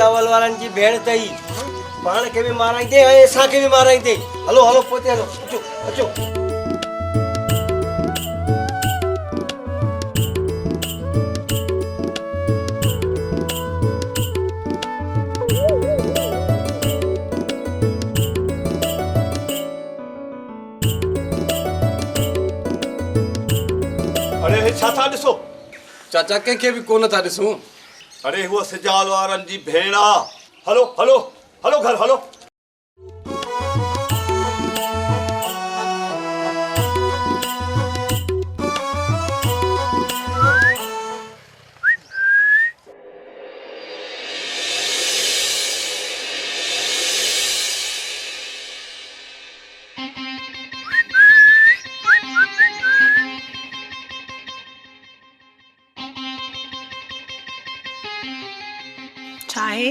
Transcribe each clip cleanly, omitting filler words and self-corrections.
सजावल वारनि जी भेण अथई, पाण खे बि माराईंदे ऐं असांखे बि माराईंदे। हलो हलो पोते हलो, अचो अचो। अरे छा था ॾिसो? चाचा कंहिंखे बि कोन था ॾिसूं। अरे हूअ सजावल वारनि जी भेण आ। हलो हलो हलो घर हलो। चाहे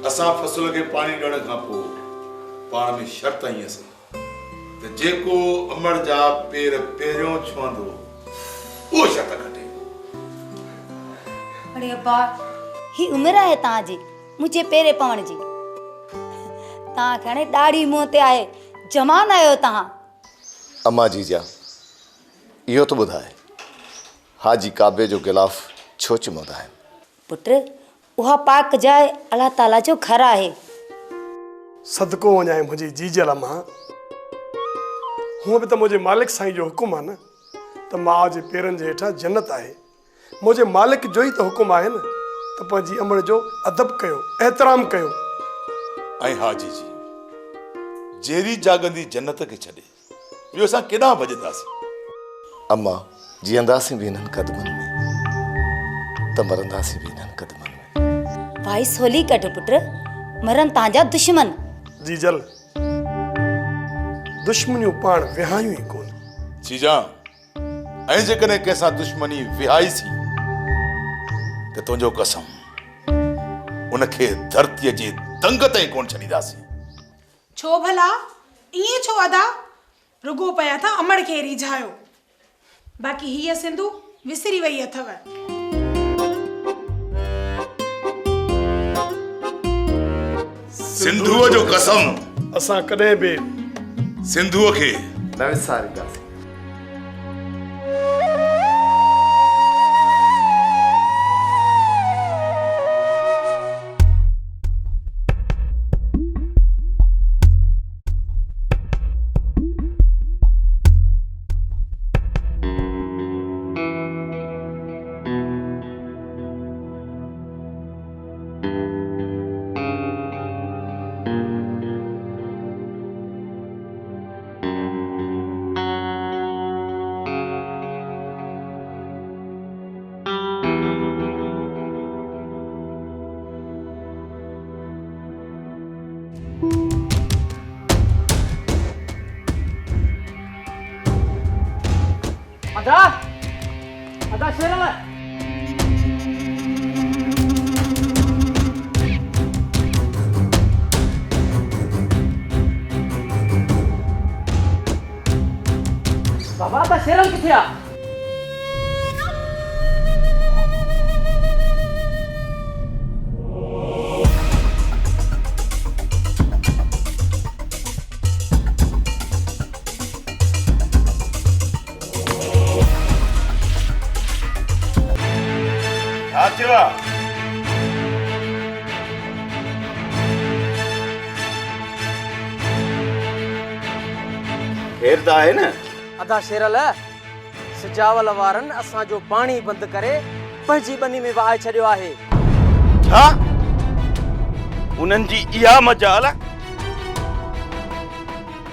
असां फसल खे पाणी ॾियण खां पोइ पाण में शर्त आई असां त जेको अमड़ जा पेर पहिरियों छुहंदो उहो शर्त खटे। अरे अब्बा, ही उम्र आहे तव्हांजी मुंहिंजे पेरे पवण जी। तव्हां हाणे ॾाढी मुंहं ते आहे, जवान आहियो तव्हां। अम्मा जीजा इहो त ॿुधाए हाजी काबे जो गिलाफ छो चुमंदा आहिनि? पुट, उहा पाक जाए अल्लाह ताला जो घर आहे। सदको वञाए मुंहिंजी जीजल मां। हूअं बि त मुंहिंजे मालिक साईं जो हुकुम आहे न त माउ जे पेरनि जे हेठां जन्नत आहे। मुंहिंजे मालिक जो ई त हुकुम आहे न त पंहिंजी अमड़ जो अदब कयो, एहतराम कयो। ऐं हाजी जी जेरी जागंदी जन्नत खे छॾे ॿियो असां केॾांहुं भॼंदासीं? अम्मा जीअंदासीं बि हिननि क़दमनि में त मरंदासीं बि हिननि क़दमनि में। भाई सोली कढ पुट, मरन तव्हांजा दुश्मन। जीजल दुश्मनियूं पाण विहायूं ई कोन। जीजा ऐं जेकॾहिं कंहिंसां दुश्मनी विहाईसीं त तुंहिंजो कसम उनखे धरतीअ जे दंग ताईं कोन छॾींदासीं। छो भला ईअं छो अदा? रुगो पिया था अमड़ खे रिझायो, बाक़ी हीअ सिंधु विसरी वई अथव। सिंधुअ जो कसम असां कॾहिं बि सिंधुअ खे न विसारींदासीं। अदा अदा शेरल बाबा अदा शेरल किथे आ? थियो आहे? केर त आहे न? अदा शेरल सिजावल वारनि असांजो पाणी बंदि करे पंहिंजी ॿनी में वहाए छॾियो आहे। छा उन्हनि जी इहा मजाल?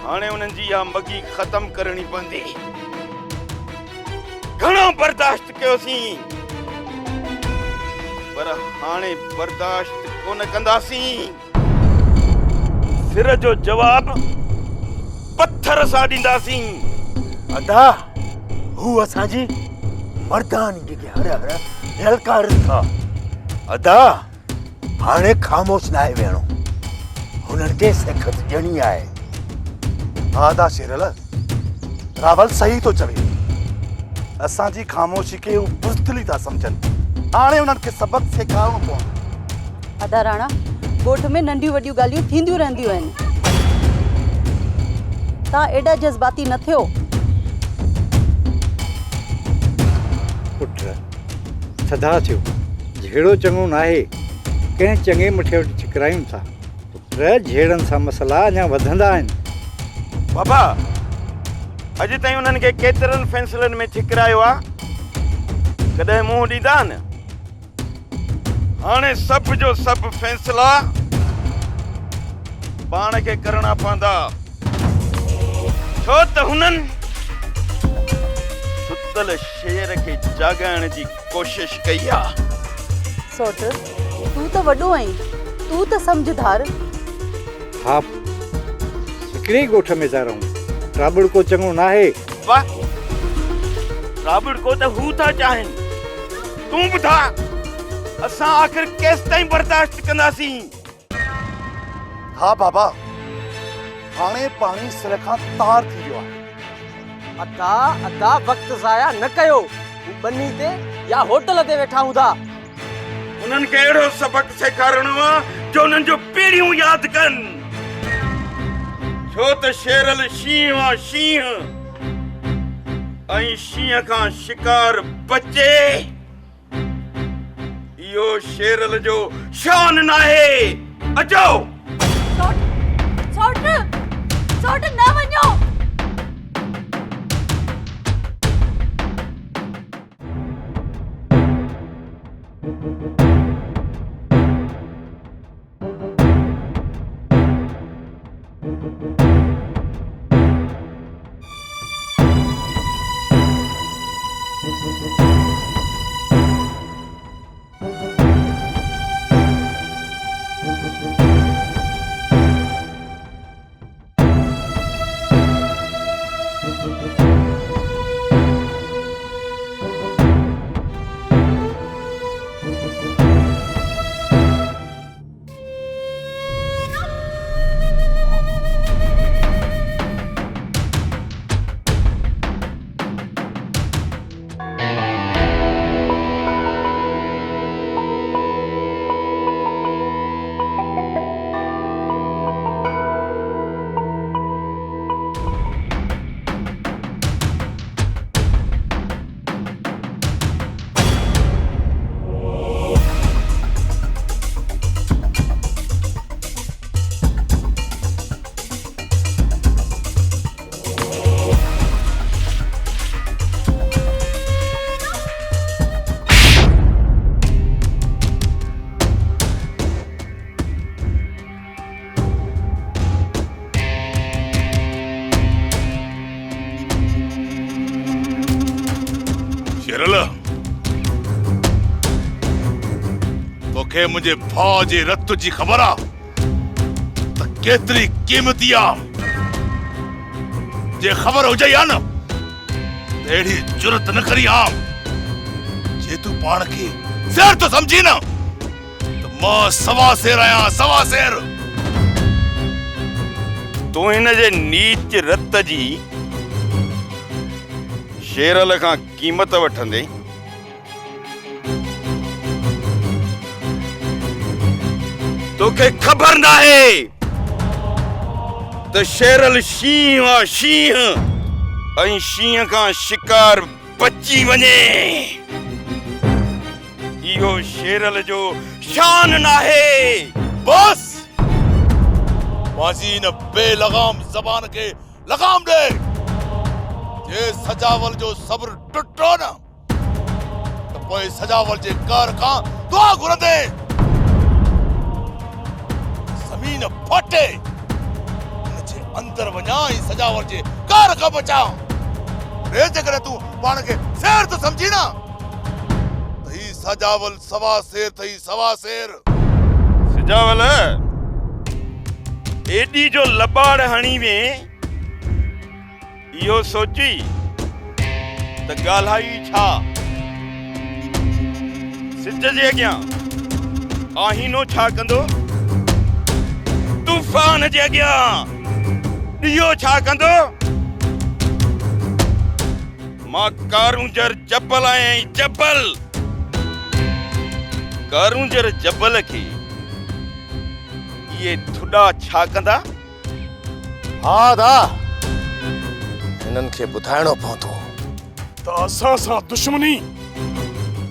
हाणे उन्हनि जी इहा मगी ख़तम करणी पवंदी। घणो बर्दाश्त कयोसीं, पर हाणे बर्दाश्त कोन कंदासीं। सिर जो जवाब पत्थर सां ॾींदासीं। अदा हू असांजी मर्दानगी खे हर हर ललकारनि था। अदा हाणे ख़ामोश न आहे वेहणो, हुननि खे सिखत ॾियणी आहे। हा दा शेरल, रावल सही थो चवे। असांजी ख़ामोशी खे हू बुज़दिली था सम्झनि। हाणे उन्हनि खे सबक़ सेखारणो पवंदो। अदा राणा, ॻोठ में नंढियूं वॾियूं ॻाल्हियूं थींदियूं रहंदियूं आहिनि। तव्हां एॾा जज़्बाती न थियो। पुट सदा थियो, झेड़ो चङो न आहे। कंहिं चङे मुठे वटि छिकरायूं था। पुट झेड़नि सां मसला अञा वधंदा आहिनि। बाबा, अॼु ताईं उन्हनि खे केतिरनि फ़ैसिलनि में ठिकरायो आहे? कॾहिं मुंहुं ॾींदा न? हाणे सभु जो सभु फ़ैसिला पाण खे करणा पवंदा, छो त हुननि सुतल शेर खे जाॻाइण जी कोशिश कई आहे। सोट, तूं त वॾो आहीं, तूं त सम्झदार। हा, हिकिड़े ॻोठ में था रहूं, राबड़ को चङो न आहे। वाह, राबड़ को त हू था चाहिनि, तूं बि था। असां आख़िर केसि ताईं बर्दाश्त कंदासीं? हा बाबा, हाणे पाणी सिर खां तार थी वियो आहे। अदा वक़्तु ज़ाया न कयो। हू ॿनी ते या होटल ते वेठा हूंदा। उन्हनि खे अहिड़ो सबक़ सेखारणो आहे जो उन्हनि जो पीढ़ियूं यादि कनि। छो त शेरल शींहं आहे, शींहं, ऐं शींहं खां शिकार बचे इहो शेरल जो शान नाहे। अचो। सोट न वञो। तोखे मुंहिंजे भाउ जे रत जी ख़बर आहे त केतिरी क़ीमती आहे। जे ख़बर हुजे या न अहिड़ी जुरत न करी हा। जे तूं पाण खे शेर तो समझी न त मां सवा शेर आहियां, सवा शेर। तूं हिन जे नीच रत जी शेरल खां क़ीमत वठंदे तोखे ख़बर न आहे त शेरल शींहं आहे, शींहं, ऐं शींहं खां शिकार बची वञे इहो शेरल जो शान नाहे। बस माजी न बेलगाम जबान के लगाम दे। जे सजावल जो सब्र टुटो न तो पोइ सजावल जे कार का दुआ घुरंदे। जमीन फटे जे अंदर वञा ई सजावल जे कार का बचा। रे जेकर तू पाण के शेर तो समझी ना तई सजावल सवा शेर थई सवा शेर। सजावल एडी जो लबाड़ हणी में इहो सोची त ॻाल्हाई छा। सिज जे अॻियां आहीनो छा कंदो, तूफ़ान जे अॻियां ॾियो छा कंदो। मां कारूंजर जबल आहियां, जबल। कारूंजर जबल खे ये थुॾा छा कंदा। हा दा हिनन खे ॿुधाइणो पवंदो त असां सां दुश्मनी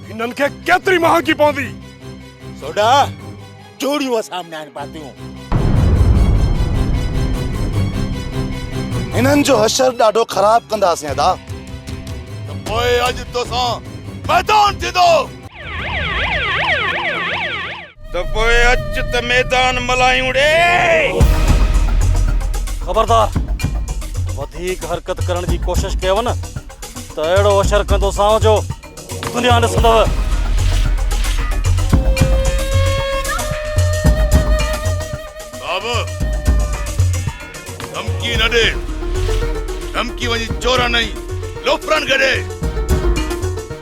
हिनन खे केतिरी महांगी पवंदी। सोडा जोड़ियूं सामने आहिनि पातियूं। हिनन जो हशर ॾाढो ख़राब कंदासीं अदा। त पोइ अॼु तोसां मैदान थींदो। त पोइ अच त मैदान मल्हायूं रे। खबरदार वधीक हरकत करण जी कोशिश कयव न त अहिड़ो असर कंदो सां जो दुनिया ॾिसंदव। बाबू धमकी न दे। धमकी वञी चोरा नहीं लोफरन गॾे।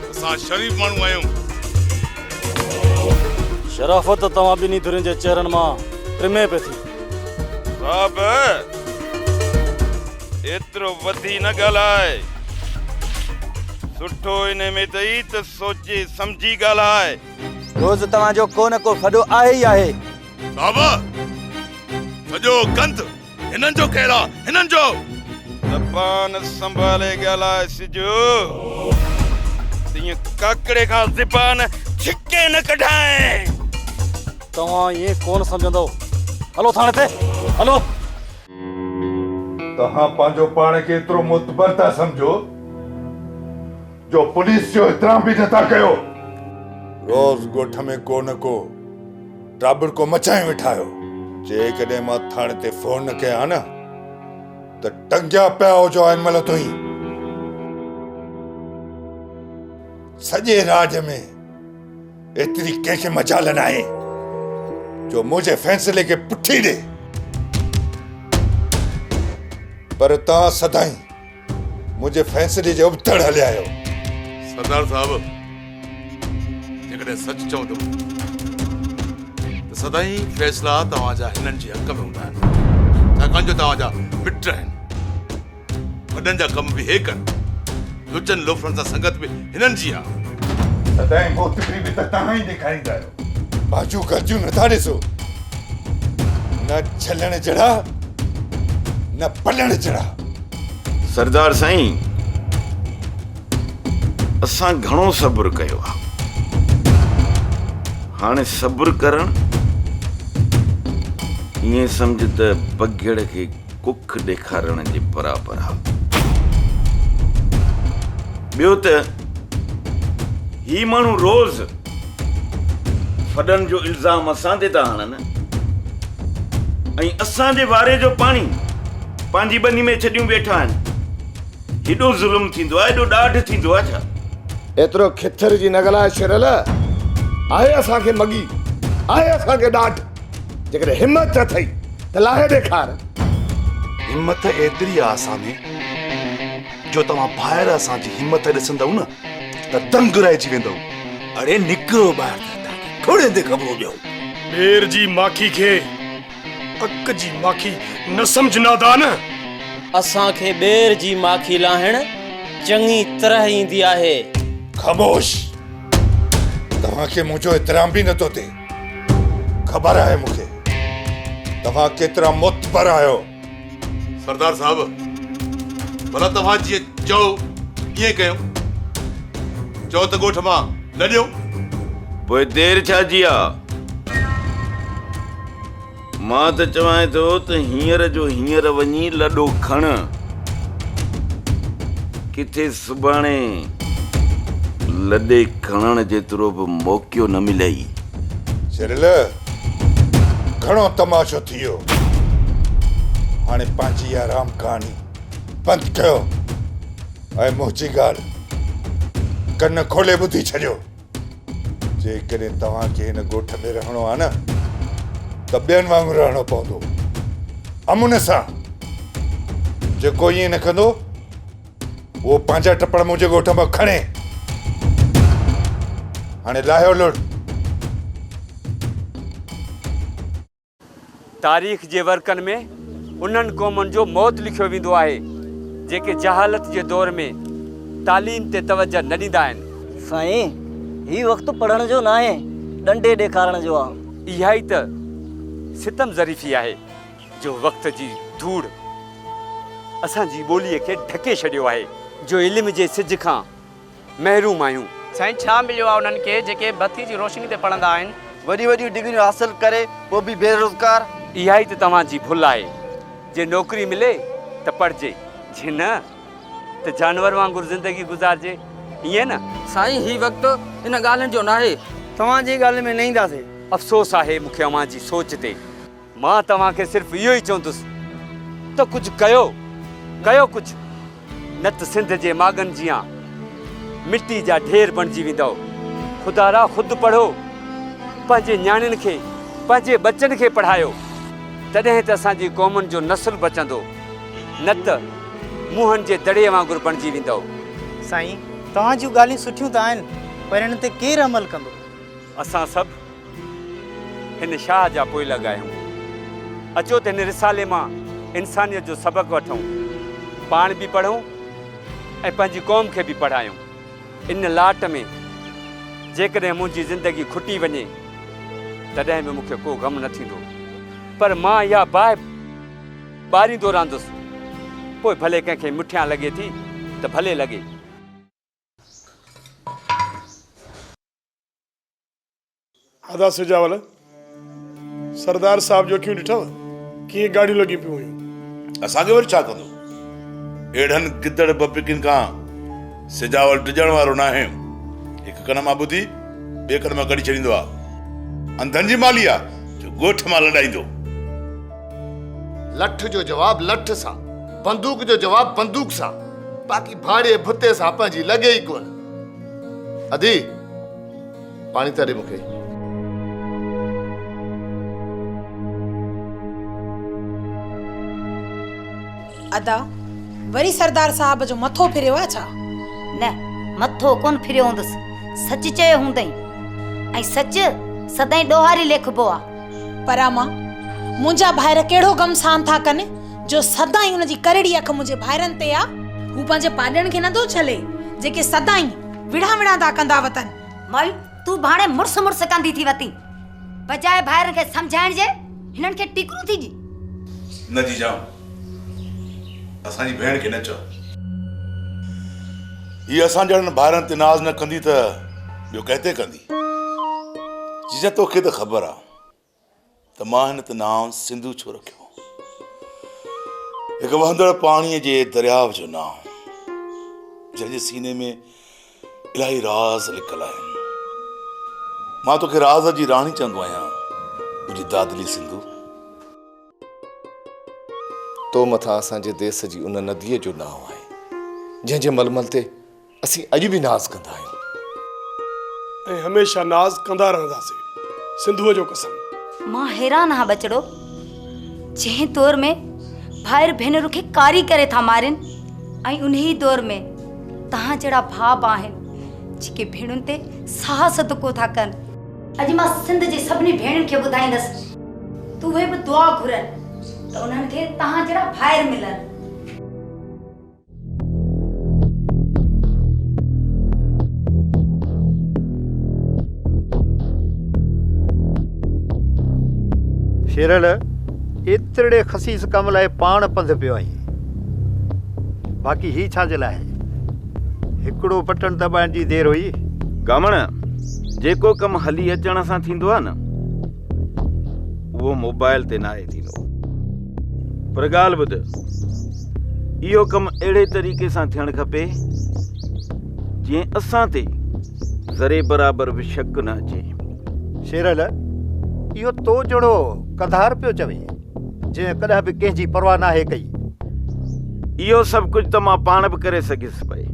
असां शरीफ़ माण्हू आहियूं। शराफत तव्हां ॿिन्ही धुरियुनि जे चेहरनि मां प्रिमे पे थी। साहब एतिरो वधी न ॻाल्हाए। सुठो इन में तई त सोचे समझी ॻाल्हाए। रोज़ तव्हांजो को न को फॾो आहे ई आहे। बाबा सॼो गंद हिनन जो कहिड़ा हिनन जो। ज़बान संभाले ॻाल्हाए सिजो। तीअं काकड़े खां ज़बान छिके न कढाए। तव्हां इएं कोन सम्झंदो। हलो थाणे ते हलो। तव्हां पंहिंजो पाण खे एतिरो मुतबर था सम्झो जो पुलिस जो एतिराम बि नथा कयो। रोज़ ॻोठ में को न को टाबर को मचाए वेठा आहियो। जेकॾहिं मां थाणे ते फोन न कयां न त टंगिया पिया हुजो हिन महिल तूं ही। सॼे राज में एतिरी कंहिंखे मजाल न आहे जो मुंहिंजे फैसले खे पुठी ॾे। पर तव्हां सदाईं मुंहिंजे फैसले जे उबतड़ हलिया आहियो। सरदार साहब जेकॾहिं सच चऊं त सदाईं फैसला तव्हांजा हिननि जे हक़ में हूंदा आहिनि। छाकाणि जो तव्हांजा मिट आहिनि। वॾनि जा कम बि हे कनि। लुचनि लोफरनि सां संगत बि हिननि जी आहे। सदाईं मोतकरी बि त तव्हां ई ॾेखारींदा आहियो। बाजू गर्जू नथा ॾिसो। न छलण जहिड़ा न पलण जहिड़ा। सरदार साईं असां घणो सब्र कयो आहे। हाणे सब्र करण ईअं सम्झ त बघेड़ खे कुख ॾेखारण जे बराबरि आहे। ॿियो त ही माण्हू रोज़ फॾनि जो इल्ज़ाम असां ते था हणनि ऐं असांजे वारे जो पाणी पंहिंजी ॿनी में छॾियूं वेठा आहिनि। हेॾो ज़ुल्म थींदो आहे, हेॾो ॾाढ थींदो आहे छा? एतिरो खिथर जी न ॻाल्हाए शेरल। आहे असांखे मगी, आहे असांखे ॾाढ। जेकॾहिं हिम्मत अथई त लाहे ॾेखार। हिम्मत एतिरी आहे असां में जो तव्हां ॿाहिरि असांजी हिम्मत ॾिसंदव न त दंग रहिजी वेंदव। अरे निकिरो ॿाहिरि थोरे ते ख़बरो ॾियो। ॿेर जी माखी खे अक जी माखी न सम्झ नादान। असांखे ॿेर जी माखी लाहिण चङी तरह ईंदी आहे। ख़ामोश। तव्हांखे मुंहिंजो एतिराम बि नथो थिए। ख़बर आहे मूंखे तव्हां केतिरा मुतबर आहियो। सरदार साहब भला तव्हां जीअं चओ ईअं कयूं। चओ त ॻोठ मां न ॾियो पोइ देरि छा जी आहे? मां त चवां थो त हींअर जो हींअर वञी लॾो खण, किथे सुभाणे लॾे खणण जेतिरो बि मौक़ो न मिलई। शेरल, घणो तमाशो थी वियो, हाणे पंहिंजी आराम कहाणी बंदि कयो ऐं मुंहिंजी ॻाल्हि कन खोले ॿुधी छॾियो। जेकॾहिं तव्हांखे हिन ॻोठ में रहणो आहे न त ॿियनि वांगुरु रहणो पवंदो, अमुन सां। जेको ईअं न कंदो उहो पंहिंजा टपड़ मुंहिंजे ॻोठ मां खणे। हाणे लाहियो लुड़। तारीख़ जे वर्कनि में उन्हनि क़ौमुनि जो मौत लिखियो वेंदो आहे जेके जहालत जे दौर में तालीम ते तवजह न ॾींदा आहिनि। साईं, ही वक़्तु पढ़ण जो न आहे, डंडे ॾेखारण जो आहे। इहा ई त सितम ज़रीफ़ी आहे जो वक़्त जी धूड़ असांजी ॿोलीअ खे ढके छॾियो आहे, जो इल्म जे सिज खां महरूम आहियूं। साईं, छा मिलियो आहे उन्हनि खे जेके बत्ती जी रोशनी ते पढ़ंदा आहिनि? वॾी वॾी डिग्रियूं हासिल करे पोइ बि बेरोज़गार। इहा ई त तव्हांजी भुल आहे। जे नौकरी मिले त पढ़जे, जे न त जानवर वांगुरु ज़िंदगी गुज़ारजे, ईअं न? साईं, ही वक़्तु इन ॻाल्हियुनि जो न आहे, तव्हांजी ॻाल्हि में न ईंदासीं। अफ़सोस आहे मूंखे अव्हां जी सोच ते। मां तव्हांखे सिर्फ़ु इहो ई चवंदुसि त कुझु कयो कुझु, न त सिंध जे मागनि जियां मिटी जा ढेर बणिजी वेंदव। ख़ुदा ख़ुदि पढ़ो, पंहिंजे न्याणियुनि खे पंहिंजे बचनि खे पढ़ायो, तॾहिं त असांजी क़ौमुनि जो नसुल बचंदो, न त मुंहनि जे दड़े वांगुरु बणिजी वेंदव। साईं, तव्हां जूं ॻाल्हियूं सुठियूं त आहिनि, पर हिन ते केरु अमल कंदो? असां सभु हिन शाह जा पोइ लॻायूं। अचो त हिन रिसाले मां इंसानियत जो सबक़ु वठूं, पाण बि पढ़ूं ऐं पंहिंजी क़ौम खे बि पढ़ायूं। इन लाट में जेकॾहिं मुंहिंजी ज़िंदगी खुटी वञे तॾहिं बि मूंखे को ग़म न थींदो, पर मां इहा बाहि ॿारींदो रहंदुसि, पोइ भले कंहिंखे मुठियां लॻे थी त भले लॻे। आदा सुजावल, सरदार साहब जो क्यों ॾिठव कीअं गाड़ियूं लॻी पियूं हुयूं? असांखे वरी छा कंदो? अहिड़नि गिदड़ बपिकिन खां सिजावल डिॼण वारो न आहे। हिकु कन मां ॿुधी ॿिए कन मां कढी छॾींदो आहे। अंधनि जी माली आहे जो ॻोठ मां लॾाईंदो। लठ जो जवाबु लठ सां, बंदूक जो जवाबु बंदूक सां, बाक़ी भाड़े भुते सां पंहिंजी लॻे ई कोन। अदी, पाणी त ॾे मूंखे। अदा, वरी सरदार साहब जो मथो फिरियो आहे छा? न, मथो कोन फिरियो हूंदुसि, सच चयो हूंदई, ऐं सच सदाईं ॾोहारी लेखबो आहे। पर मां मुंहिंजा भाइर कहिड़ो गम सान था कनि जो सदाईं हुनजी करड़ी अख मुंहिंजे भाइरनि ते आहे। हू पंहिंजे पाॾनि खे नथो छले जेके सदाईं विढ़ा विढ़ा था कंदा वतनि। माई, तूं भाणे मुड़स मुड़स कंदी थी वती, बजाए भाइरनि खे सम्झाइण जे हिननि खे टिकरू थी जी। न जी जाम, असांजी भेण खे न चओ। हीअ असां ॼणनि ॿारनि ते नाज़ न कंदी त ॿियो कहते कंदी। जीजा तोखे त ख़बर आहे त मां हिन ते नाम सिंधू छो रखियो। हिकु वहंदड़ पाणीअ जे दरियाव जो नाम, जंहिंजे सीने में इलाही राज़ लिकल आहिनि। मां तोखे राज़ जी राणी चवंदो आहियां, मुंहिंजी दादली सिंधू। तो मथां असांजे देश जी उन नदीअ जो नाव आहे जंहिंजे मलमल ते असीं अॼु बि नाज़ कंदा आहियूं ऐं हमेशह नाज़ कंदा रहंदासीं, सिंधुअ जो कसम। मां हैरान हा बचड़ो, जंहिं दौर में भाइर भेनरूं खे कारी करे था मारनि, ऐं उन्ही दौर में तव्हां जहिड़ा भाउ आहिनि जेके भेणुनि ते साहस सदको था कनि। अॼु मां सिंध जे सभिनी भेणुनि खे ॿुधाईंदसि तूं उहे बि दुआ घुरनि त उन्हनि खे तव्हां जहिड़ा भाइर मिलनि। शेरल, एतिरे ख़सीस कम लाइ पाण पंधु पियो आहीं, बाक़ी ही छा जे लाइ? हिकिड़ो बटन दॿाइण जी देरि हुई। गामण, जेको कम हली अचण सां थींदो आहे न उहो मोबाइल ते नाहे थींदो। पर ॻाल्हि ॿुध, इहो कमु अहिड़े तरीक़े सां थियणु खपे जीअं असां ते ज़रे बराबरि बि शक न अचे। शेरल, इहो तो जहिड़ो कधार पियो चवे जंहिं कॾहिं बि कंहिंजी परवाह नाहे कई। इहो सभु कुझु त मां पाण बि करे सघियसि पई,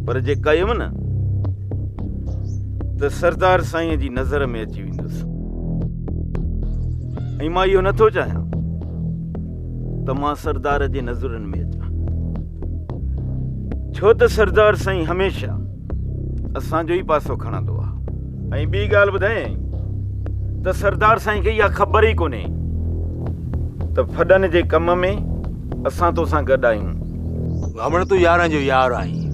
पर जे कयुमि न त सरदार साईं जी नज़र में अची वेंदुसि। ऐं मां इहो नथो चाहियां त मां सरदार जे नज़रनि में अचां, छो त सरदार साईं हमेशह असांजो ई पासो खणंदो आहे। ऐं ॿी ॻाल्हि ॿुधायां त सरदार साईं खे इहा ख़बर ई कोन्हे त फॾनि जे कम में असां तोसां गॾु आहियूं। वामण तूं यारनि जो यार आहीं,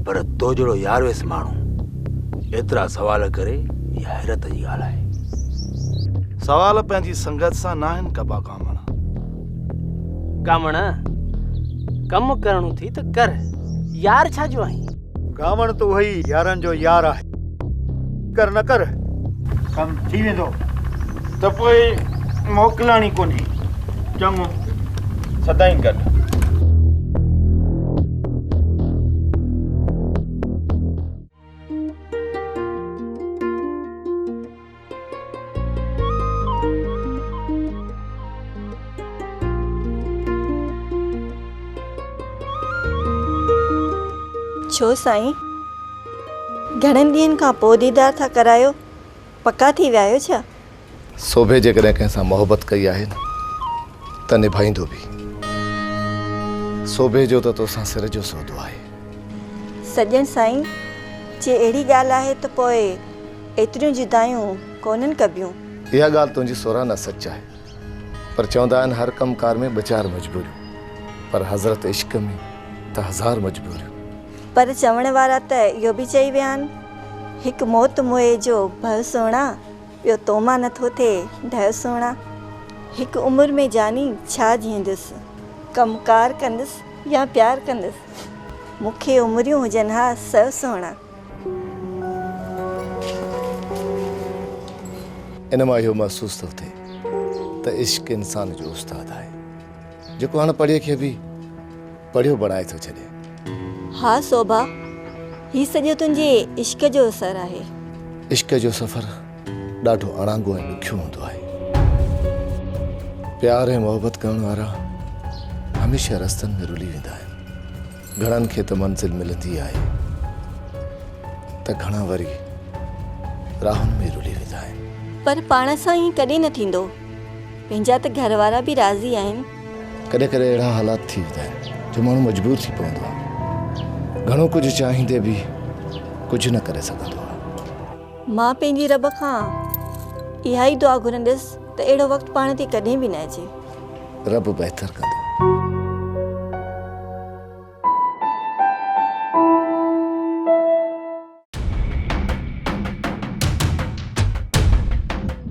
पर तो जहिड़ो यार वेसि माण्हू एतिरा सवाल करे इहा हैरत जी ॻाल्हि आहे। सवाल पंहिंजी संगत सां न आहिनि कबा कामण। कामण कमु करणो थी त कर, यार छा जो आहीं? कामण तो वही यारनि जो यार आहे। कर न कर कम थी वेंदो। त पोइ मोकिलाणी कोन्हे, चङो सदाईं गॾु। छो साईं, घणनि ॾींहंनि खां पोइ दीदार था करायो, पका थी विया आहियो छा? शोभे जेकॾहिं कंहिंसां मोहबत कई आहे न त निभाईंदो बि। शोभे जो त तोसां सिर जो सौदो आहे। सॼण साईं, जे अहिड़ी ॻाल्हि आहे त पोइ एतिरियूं जुदायूं कोन्हनि कबियूं। इहा ॻाल्हि तुंहिंजी सोराना सच आहे, पर चवंदा आहिनि हर कमकार में ॿ चारि मजबूरियूं, पर हज़रत इश्क में त हज़ार मजबूरियूं। पर चवण वारा त इहो बि चई विया आहिनि, हिकु मौत मोए जो भउ सोणा, ॿियो तोमा नथो थिए ढह सोणा। हिकु उमिरि में जानी छा जीअंदुसि, कमकार कंदुसि या प्यार कंदुसि, मूंखे उमिरियूं हुजनि हा सौ सोणा। इन मां इहो महसूसु थो थिए त इश्क इंसान जो उस्तादु आहे, जेको हाणे पढ़े खे बि पढ़ियो बणाए थो छॾे। हा शोभा, ही सॼो तुंहिंजे इश्क जो असरु आहे। इश्क जो सफ़र ॾाढो अणांगो ऐं ॾुखियो हूंदो आहे। प्यार ऐं मोहबत करण वारा हमेशह रस्तनि में रुली वेंदा आहिनि। घणनि खे त मंज़िल मिलंदी आहे त घणा वरी राहुनि में रुली वेंदा आहिनि। पर पाण सां ई कॾहिं न थींदो, पंहिंजा त घर वारा बि राज़ी आहिनि। कॾहिं कॾहिं अहिड़ा हालात थी वेंदा आहिनि जो माण्हू मजबूर थी पवंदो आहे, घणो कुझु चाहींदे बि कुझु न करे सघंदो आहे। मां पंहिंजी रब खां इहा ई दुआ घुरंदसि त अहिड़ो वक़्तु पाण ते कॾहिं बि न अचे। रब बहितर कंदो।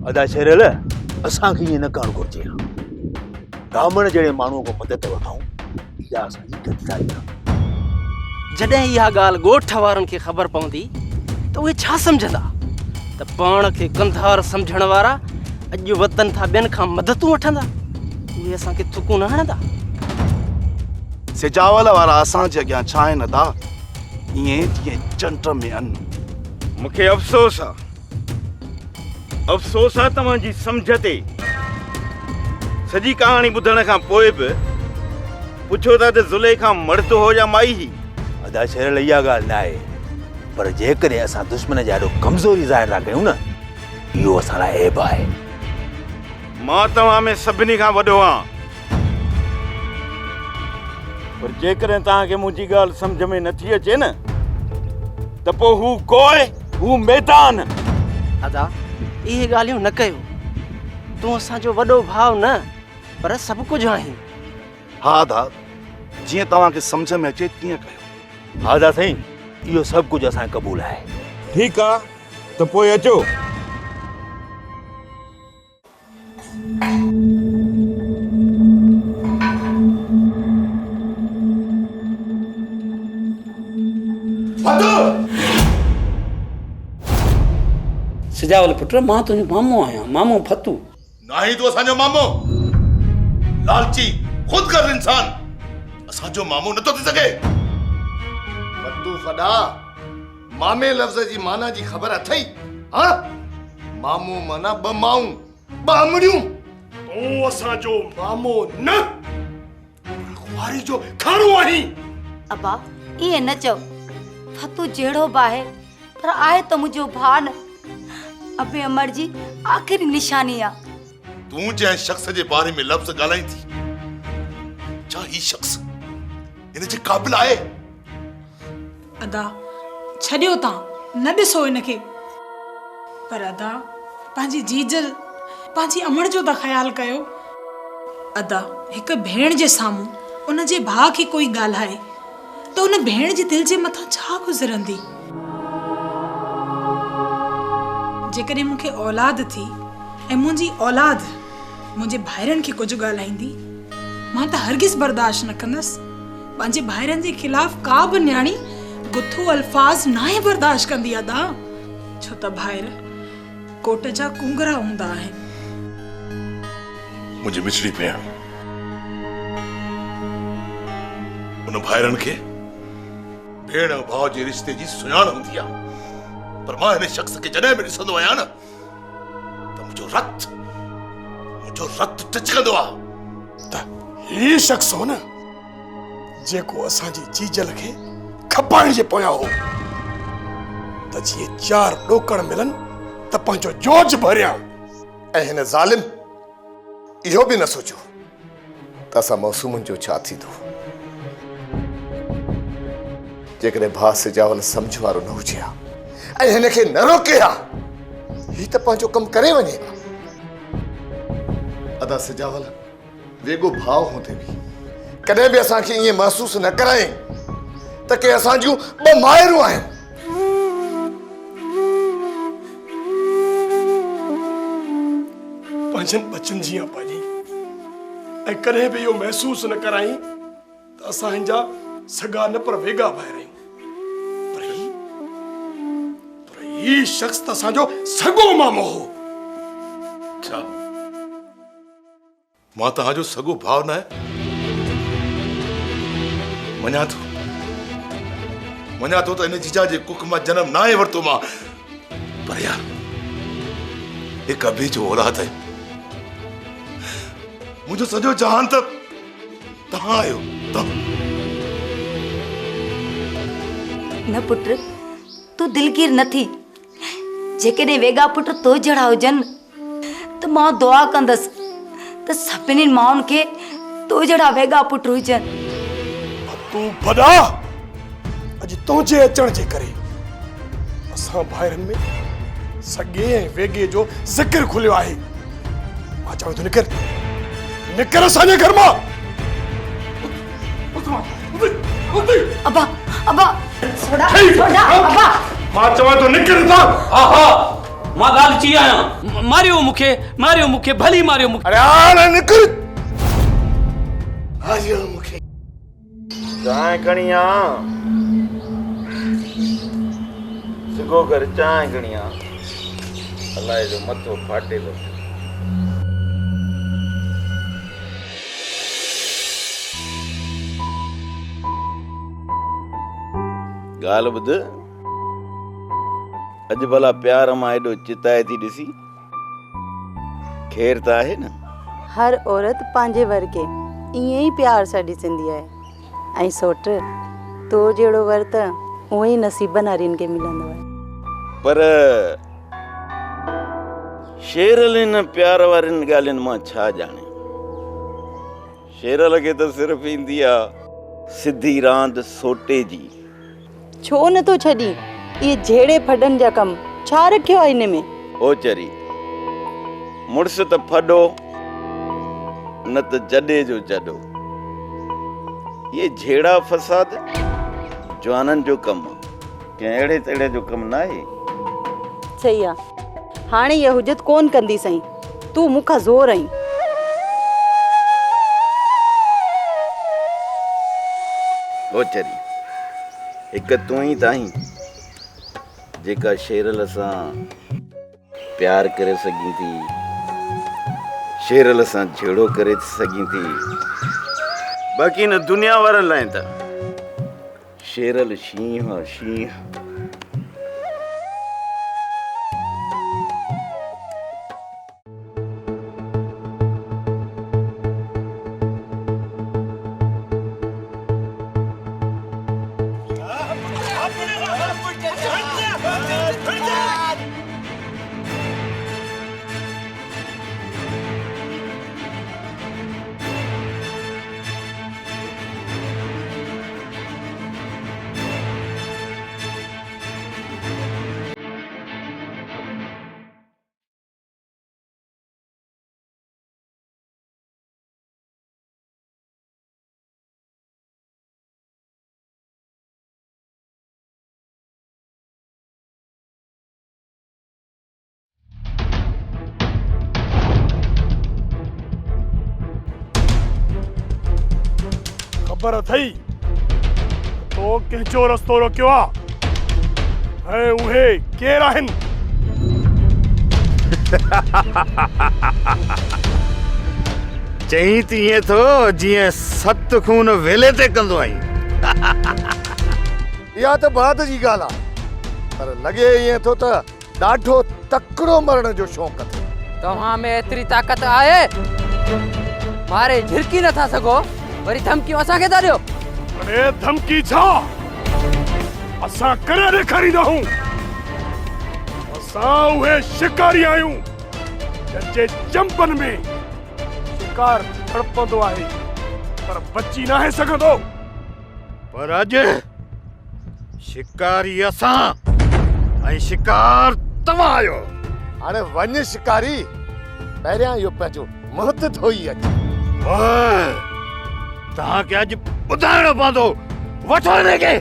अदा शेरल, असांखे ईअं न करणु घुरिजे। ब्राह्मण जहिड़े माण्हूअ खां मदद वठूं, इहा असांजी गद्दारी आहे। जॾहिं इहा ॻाल्हि ॻोठ वारनि खे ख़बर पवंदी त उहे छा सम्झंदा त पाण खे कंधार सम्झण वारा अॼु वतन था ॿियनि खां मददूं वठंदा, उहे असांखे थुकूं न हणंदा। सिजावल वारा असांजे अॻियां छा आहिनि अदा, ईअं जीअं चंड में अन्न। मूंखे अफ़सोस आहे, अफ़सोस आहे तव्हांजी सम्झ ते। सॼी कहाणी ॿुधण खां पोइ बि पुछो था त ज़ुलेखा मर्द हो या माई ही। अदा शेरल, इहा ॻाल्हि न आहे, पर जेकॾहिं असां दुश्मन जा एॾो कमज़ोरी ज़ाहिर था कयूं न, इहो असां लाइ ऐब आहे। मां तव्हां में सभिनी खां वॾो आहियां, पर जेकॾहिं तव्हांखे मुंहिंजी ॻाल्हि सम्झ में नथी अचे न त पोइ हू कोय, हू मैदान। अदा, इहे ॻाल्हियूं न कयो। तूं असांजो वॾो भाउ न, पर सभु कुझु आहीं। हा अदा, जीअं तव्हांखे सम्झ में अचे तीअं कयो। हा दा साईं, इहो सभु कुझु असांखे क़बूल आहे। ठीकु आहे, त पोइ अचो। सिजावल पुट मां तुंहिंजो मामो आहियां, मामो फतू। नहीं तो असांजो मामो लालची खुदगर्ज़ इंसान असांजो मामो न तो थी सके। फतू फड़ा मामे लफ्ज़ जी माना जी ख़बर अथई? हाँ मामो माना ब माऊं ब अमड़ियूं। तूं असांजो मामो न खुआरी जो खाणो आहीं। अबा ये न चओ, फतू जहिड़ो बि आहे पर आहे त मुंहिंजो भाउ न। अबे अमर जी आख़िरी निशानी आहे। तू जंहिं शख्स जे बारे में लफ़्ज़ ॻाल्हाई थी, छा ही शख्स इन जे क़ाबिल आहे? अदा छॾियो तव्हां, न ॾिसो हिनखे। पर अदा पंहिंजी जीजल पंहिंजी अमड़ जो त ख़्यालु कयो। अदा हिकु भेण जे साम्हूं उन जे भाउ खे कोई ॻाल्हाए त उन भेण जे दिलि जे मथां छा गुज़रंदी? जेकॾहिं मूंखे औलाद थी ऐं मुंहिंजी औलाद मुंहिंजे भाइरनि खे कुझु ॻाल्हाईंदी, मां त हरगिज़ बर्दाश्त न कंदसि। पंहिंजे भाइरनि जे ख़िलाफ़ का बि न्याणी गुथू अल्फाज़ नाहे बर्दाश्त कंदी अदा, छो त भाइर कोट जा कुंगरा हूंदा आहिनि। मुझे मिसरी भेण उन भाइरनि खे भेण भाउ जे रिश्ते जी सुञाण हूंदी आहे। पर मां हिन शख्स खे जॾहिं बि ॾिसंदो आहियां न त मुंहिंजो रत टचकंदो आहे। त ही शख्स हो न जेको असांजी जीजल खे खपाइण जे पोयां हो त जीअं 4 ॾोकड़ मिलन त पंहिंजो जोज भरियां। ऐं हिन ज़ालिम इहो बि न सोचियो त असां मौसूमनि जो छा थींदो जेकॾहिं भाउ सिजावल सम्झ वारो न हुजे हा ऐं हिनखे न रोके हा, ही त पंहिंजो कमु करे वञे हा। अदा सिजावल वेगो भाउ हूंदे बि कॾहिं बि असांखे ईअं महसूस न कराए त के असां जूं 2 माइरूं आहिनि। पंहिंजनि बचनि जी पाजी ऐं कॾहिं बि इहो महसूस न कराई त असां हिनजा सगा न पर वेगा भाइर आहियूं। पर ही शख्स त असांजो सगो मामो हो। छा मां तव्हांजो सगो भाउ न आहे? मञा थो त इन जीजा जे कुख मां जनम न आहे वरितो मां, पर यार हिकु अबे जो औलाद आहे। मुंहिंजो सॼो जहान त तव्हां आहियो। न पुट तूं दिलगीर न थी। जेकॾहिं वेगा पुट तो जहिड़ा हुजनि त मां दुआ कंदसि त सभिनी माउनि खे तो जहिड़ा वेगा पुट हुजनि। तूं भदा अॼु तुंहिंजे अचण जे करे असां भाइरनि में सॻे ऐं वेगे जो ज़िक्र खुलियो आहे। मां चवां थो निकर असांजे घर मां। अबा अबा छोड़ा अबा मां चवां थो निकर था। आहा मां लालची आहियां, मारियो मूंखे भली मारियो मूंखे। अरे आ निकर आयो मूंखे चांहि खणी आ, सिगो कर चांहि खणी आ। अलाए जो मथो फाटेलो। ॻाल्हि ॿुध, अॼु भला प्यार मां एॾो चिताए थी ॾिसी, ख़ैर त आहे न? हर औरत पंहिंजे वर्गे ईअं ई प्यार सां ॾिसंदी आहे ऐं सोट तो जहिड़ो वर त उहो ई नसीबनि वारनि खे मिलंदो आहे। पर शेरल इन प्यार वारनि ॻाल्हियुनि मां छा ॼाणे? शेरल खे त सिर्फ़ु ईंदी आहे सिधी रांदि सोटे जी। छो नथो छॾी इहे जहिड़े फॾनि जा कम? छा रखियो आहे हिन में? ओ चरी मुड़ुस त फॾो न त जॾे जो जॾो। ये झेड़ा फसाद जवाननि जो कमु, कंहिं अहिड़े तेड़े जो कमु न आहे। सही आहे, हाणे इहा हुजत कोन कंदी सही, तूं मूंखां ज़ोर आई। ओ चरी हिकु तूं ई त आहीं जेका शेरल सां प्यार करे सघीं थी, शेरल सां झेड़ो करे सघीं थी, बाक़ी न दुनिया वारनि लाइ त शेरल शींहं शींहं। खबर अथई तो कंहिंजो रस्तो रोकियो आहे ऐं उहे केर आहिनि? चई तीअं थो जीअं सत खून वेले ते कंदो आहीं। इहा त बात जी ॻाल्हि आहे, पर लॻे ईअं थो त ॾाढो तकिड़ो मरण जो शौक़ु अथई। तव्हां में एतिरी ताक़त आहे मारे झिरकी नथा सघो, वरी धमकियूं असांखे था ॾियो? अरे धमकी छा, असां करे ॾेखारींदा हूं। असां उहे शिकारी आहियूं जंहिंजे चंपनि में शिकार तड़पंदो आहे पर बची नाहे सघंदो। पर अॼु शिकारी असां ऐं शिकार तव्हां आहियो। हाणे वञ शिकारी, पहिरियां इहो पंहिंजो मुंहुं धोई अच। तव्हांखे अॼु ॿुधाइणो पवंदो, वठो हिनखे।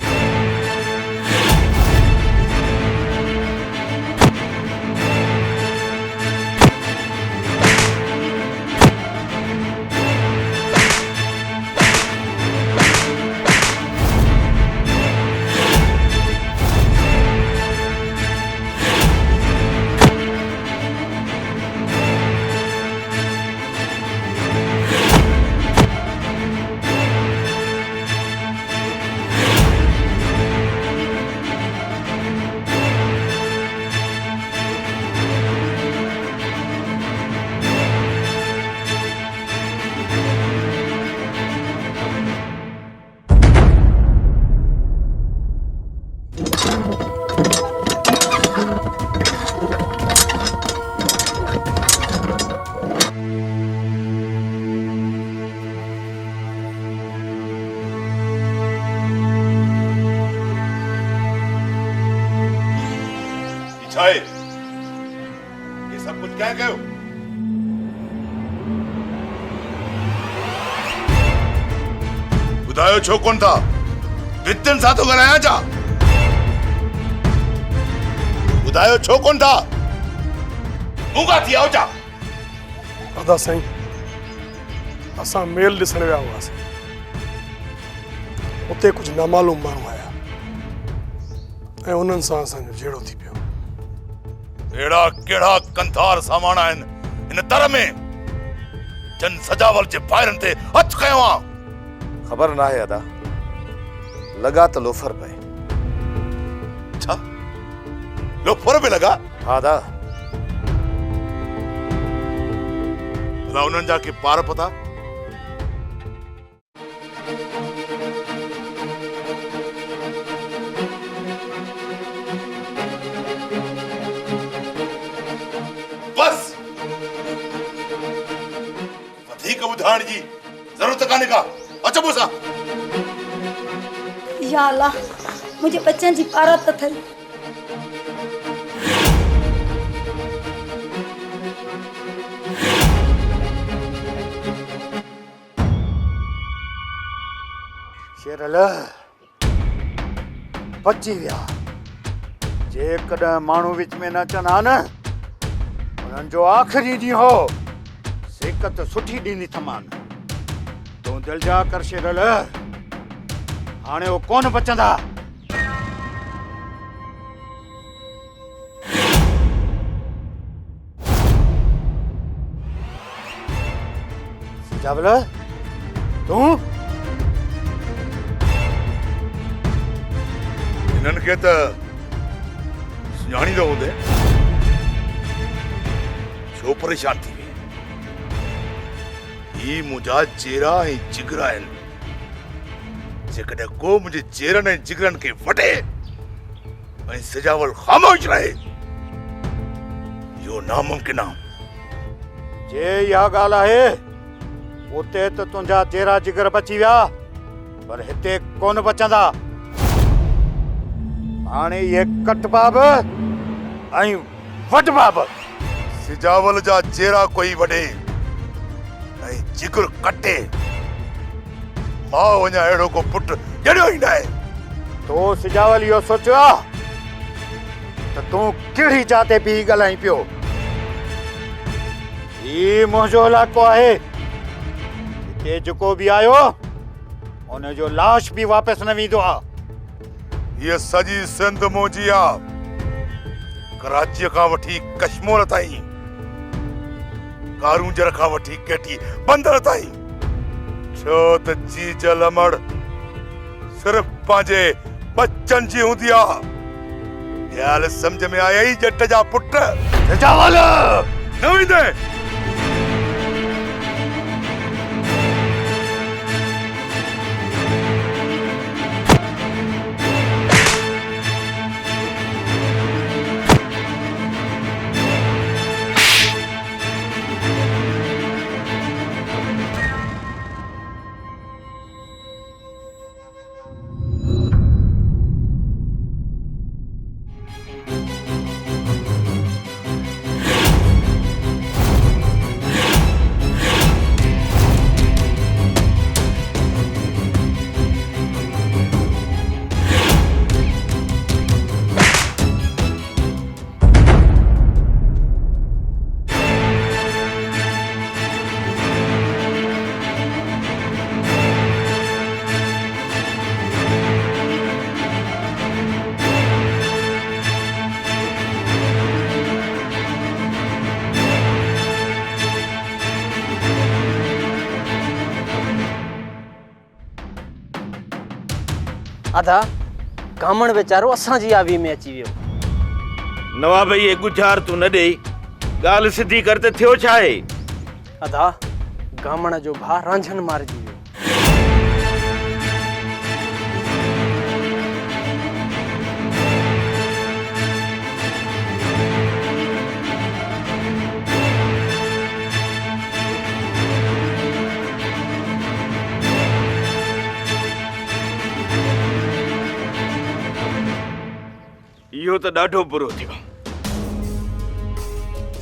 छा आहे ये सब कुछ क्या कयो? ॿुधायो छो कोन था? रितनि सां थो ॻाल्हायां छा? ॿुधायो छो कोन था? मूंखां थी आयो छा? दादा साईं, असां मेल ॾिसण विया हुआसीं, उते कुझु नामालूम माण्हू आया ऐं उन्हनि सां असांजो झेड़ो थी पियो। अहिड़ा कहिड़ा कंधार सामान आहिनि हिन दर में जन सजावल जे ॿाहिरनि ते हथ खयो आहे? ख़बर नाहे अदा, लॻा त लोफर पए। छा लोफर पे लॻा? हा दा। भला उन्हनि जा के पार पता? बस वधीक ॿुधाइण जी ज़रूरत कान्हे का। अचो मूंसां। या अल्लाह, मुझे बच्चन जी पारत त थई। शेरल बची विया। जेकॾहिं माण्हू विच में न अचनि हा न, उन्हनि जो आख़िरी ॾींहुं हो। सिकत सुठी ॾींदी थमान। तूं दिलि जा कर शेरल, हाणे वो कोन बचंदा। सिजावल तूं हिननि खे त सुञाणींदो हूंदे, छो परेशान थी विए? ही मुंहिंजा चेरा ऐं जिगरा आहिनि। जेकॾहिं को मुंहिंजे चेरनि ऐं जिगरनि खे वढे ऐं सिजावल ख़ामोश रहे, इहो नामुमकिन आहे। जे इहा ॻाल्हि आहे उते त तुंहिंजा चेरा जिगर बची विया, पर हिते कोन बचंदा। हाणे इहे कटबाब ऐं वटबाब सिजावल जा चेरा कोई वढे ऐं जिगर कटे, मां वञा अहिड़ो को पुट जॾियो ई न आहे। तो सिजावल इहो सोचियो आहे त तूं कहिड़ी जाते बि ॻाल्हाई पियो? ही मुंहिंजो इलाइक़ो आहे। हिते जेको बि आयो उनजो लाश बि वापसि न वेंदो आहे। हीअ सॼी सिंध मुंहिंजी आहे, कराचीअ खां वठी कश्मीर ताईं, कारूंजर खां वठी केटी बंदर ताईं। छो त चीज लमड़ सिर्फ़ पंहिंजे बच्चनि जी हूंदी आहे। ॻाल्हि सम्झ में आई जट जा पुट? सिजावल न वेंदे। आधा कामण बेचारो असांजी आवी में अची वियो। नवाब ये गुजार तू न दे, गाल सिधी कर त थियो छा आहे? आधा गामण जो भा रांझन मारजी वियो। इहो त ॾाढो बुरो थियो।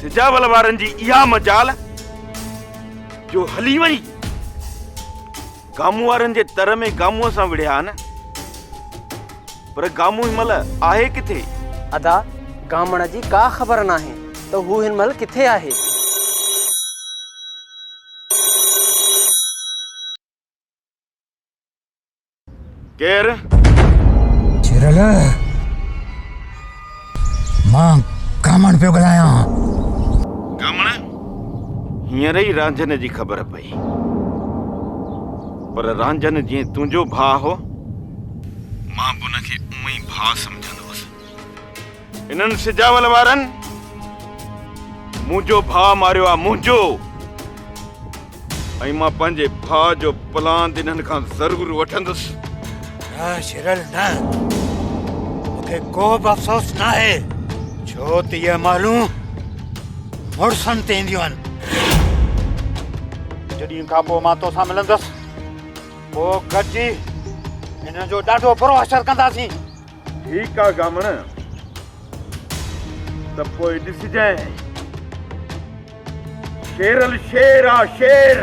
सिजावल वारनि जी इहा मजाल जो हली वई। गामू वारनि जे तर में गामूअ सां विढ़िया न, पर गामू हिन महिल आहे किथे? आधा गामण जी का ख़बर नाहे त हू हिन महिल किथे आहे। केर? चिरल मां कामण पियो ॻाल्हायां। कामण? हींअर ई रांझन जी ख़बर पई, पर रांझन जीअं तुंहिंजो भाउ हो, मां बि उनखे उहो ई भाउ सम्झंदो हुअसि। हिननि सिजावल वारनि मुंहिंजो भाउ मारियो आहे, मुंहिंजो, ऐं मां पंहिंजे भाउ जो प्लान हिननि खां ज़रूरु वठंदुसि। न शिरल न, मूंखे को बि अफ़सोस न आहे, छो त इहे मालूं मुड़सनि ते ईंदियूं आहिनि। जॾहिं खां पोइ मां तोसां मिलंदुसि, पोइ गॾिजी हिन जो ॾाढो बुरो असरु कंदासीं। ठीकु आहे गामण, त पोइ ॾिसजांइ। शेरल शेर आहे, शेर,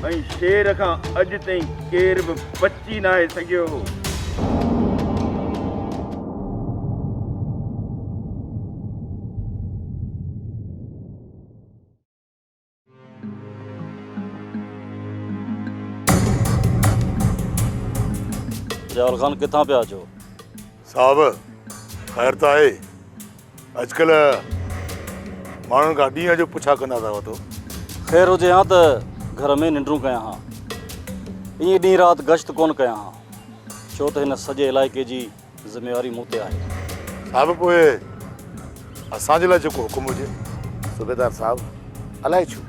ऐं शेर खां अॼु ताईं केर बि बची न आहे सघियो। जवाल खान किथां पिया अचो? साहब ख़ैर त आहे। अॼुकल्ह माण्हुनि खां ॾींहं जो पुछा कंदा था वठो। ख़ैर हुजे हा त घर में निंड्रूं कयां हा, ईअं ॾींहुं राति गश्त कोन कयां हा, छो त हिन सॼे इलाइक़े जी ज़िम्मेवारी मूं ते आहे। साहिबु पोइ असांजे लाइ जेको हुकुम हुजे। सूबेदार साहब अलाए छो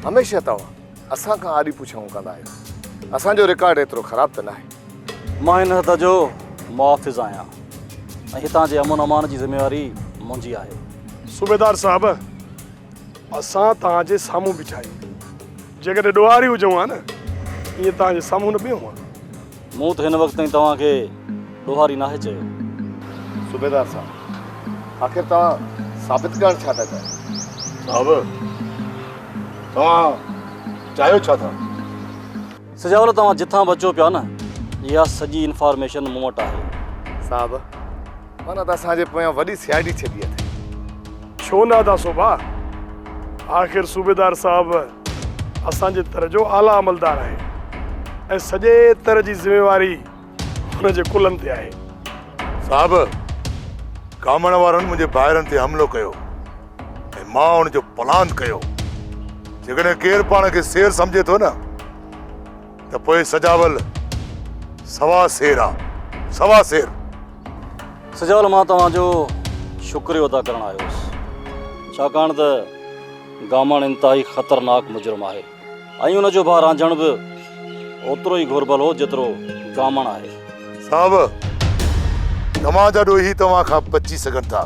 हमेशह तव्हां असां खां आड़ी पुछऊं कंदा आहियो। असांजो रिकॉर्ड एतिरो ख़राब त न आहे। मां हिन हद जो मुआफ़िज़ आहियां ऐं हितां जे अमन अमान जी ज़िम्मेवारी मुंहिंजी आहे। सूबेदार साहब असां तव्हांजे साम्हूं बीठा आहियूं, जेकॾहिं ॾोहारी हुजऊं हा न ईअं तव्हांजे साम्हूं न बीहूं हा। मूं त हिन वक़्त ताईं तव्हांखे ॾोहारी नाहे चयो। सूबेदार साहब आख़िर तव्हां साबित करणु छा था चाहियो? साहिबु तव्हां चाहियो छा था? सजावल तव्हां जिथां बि अचो पिया न, इहा सॼी इंफॉर्मेशन मूं वटि आहे। साहब माना त असांजे पोयां वॾी सियाड़ी छॾी अथई। छो न था सोभा? आख़िर सूबेदार साहब असांजे तर जो आला अमलदार आहे ऐं सॼे तर जी ज़िम्मेवारी हुनजे कुलनि ते आहे। साहिबु कामण वारनि मुंहिंजे भाइरनि ते हमिलो कयो ऐं मां हुनजो पलान कयो। जेकॾहिं केरु पाण खे शेर सम्झे थो न त पोइ सजावल सवा शेर आहे, सवा शेर। सजावल मां तव्हांजो शुक्रियो अदा करणु आयो हुउसि, छाकाणि त गामण इंतिहाई ख़तरनाक मुजरिम आहे ऐं हुनजो भाउ रांझण बि ओतिरो ई घुरबल हो जेतिरो गामण आहे। साहिबु तव्हां जा ॾोही तव्हां खां बची सघनि था,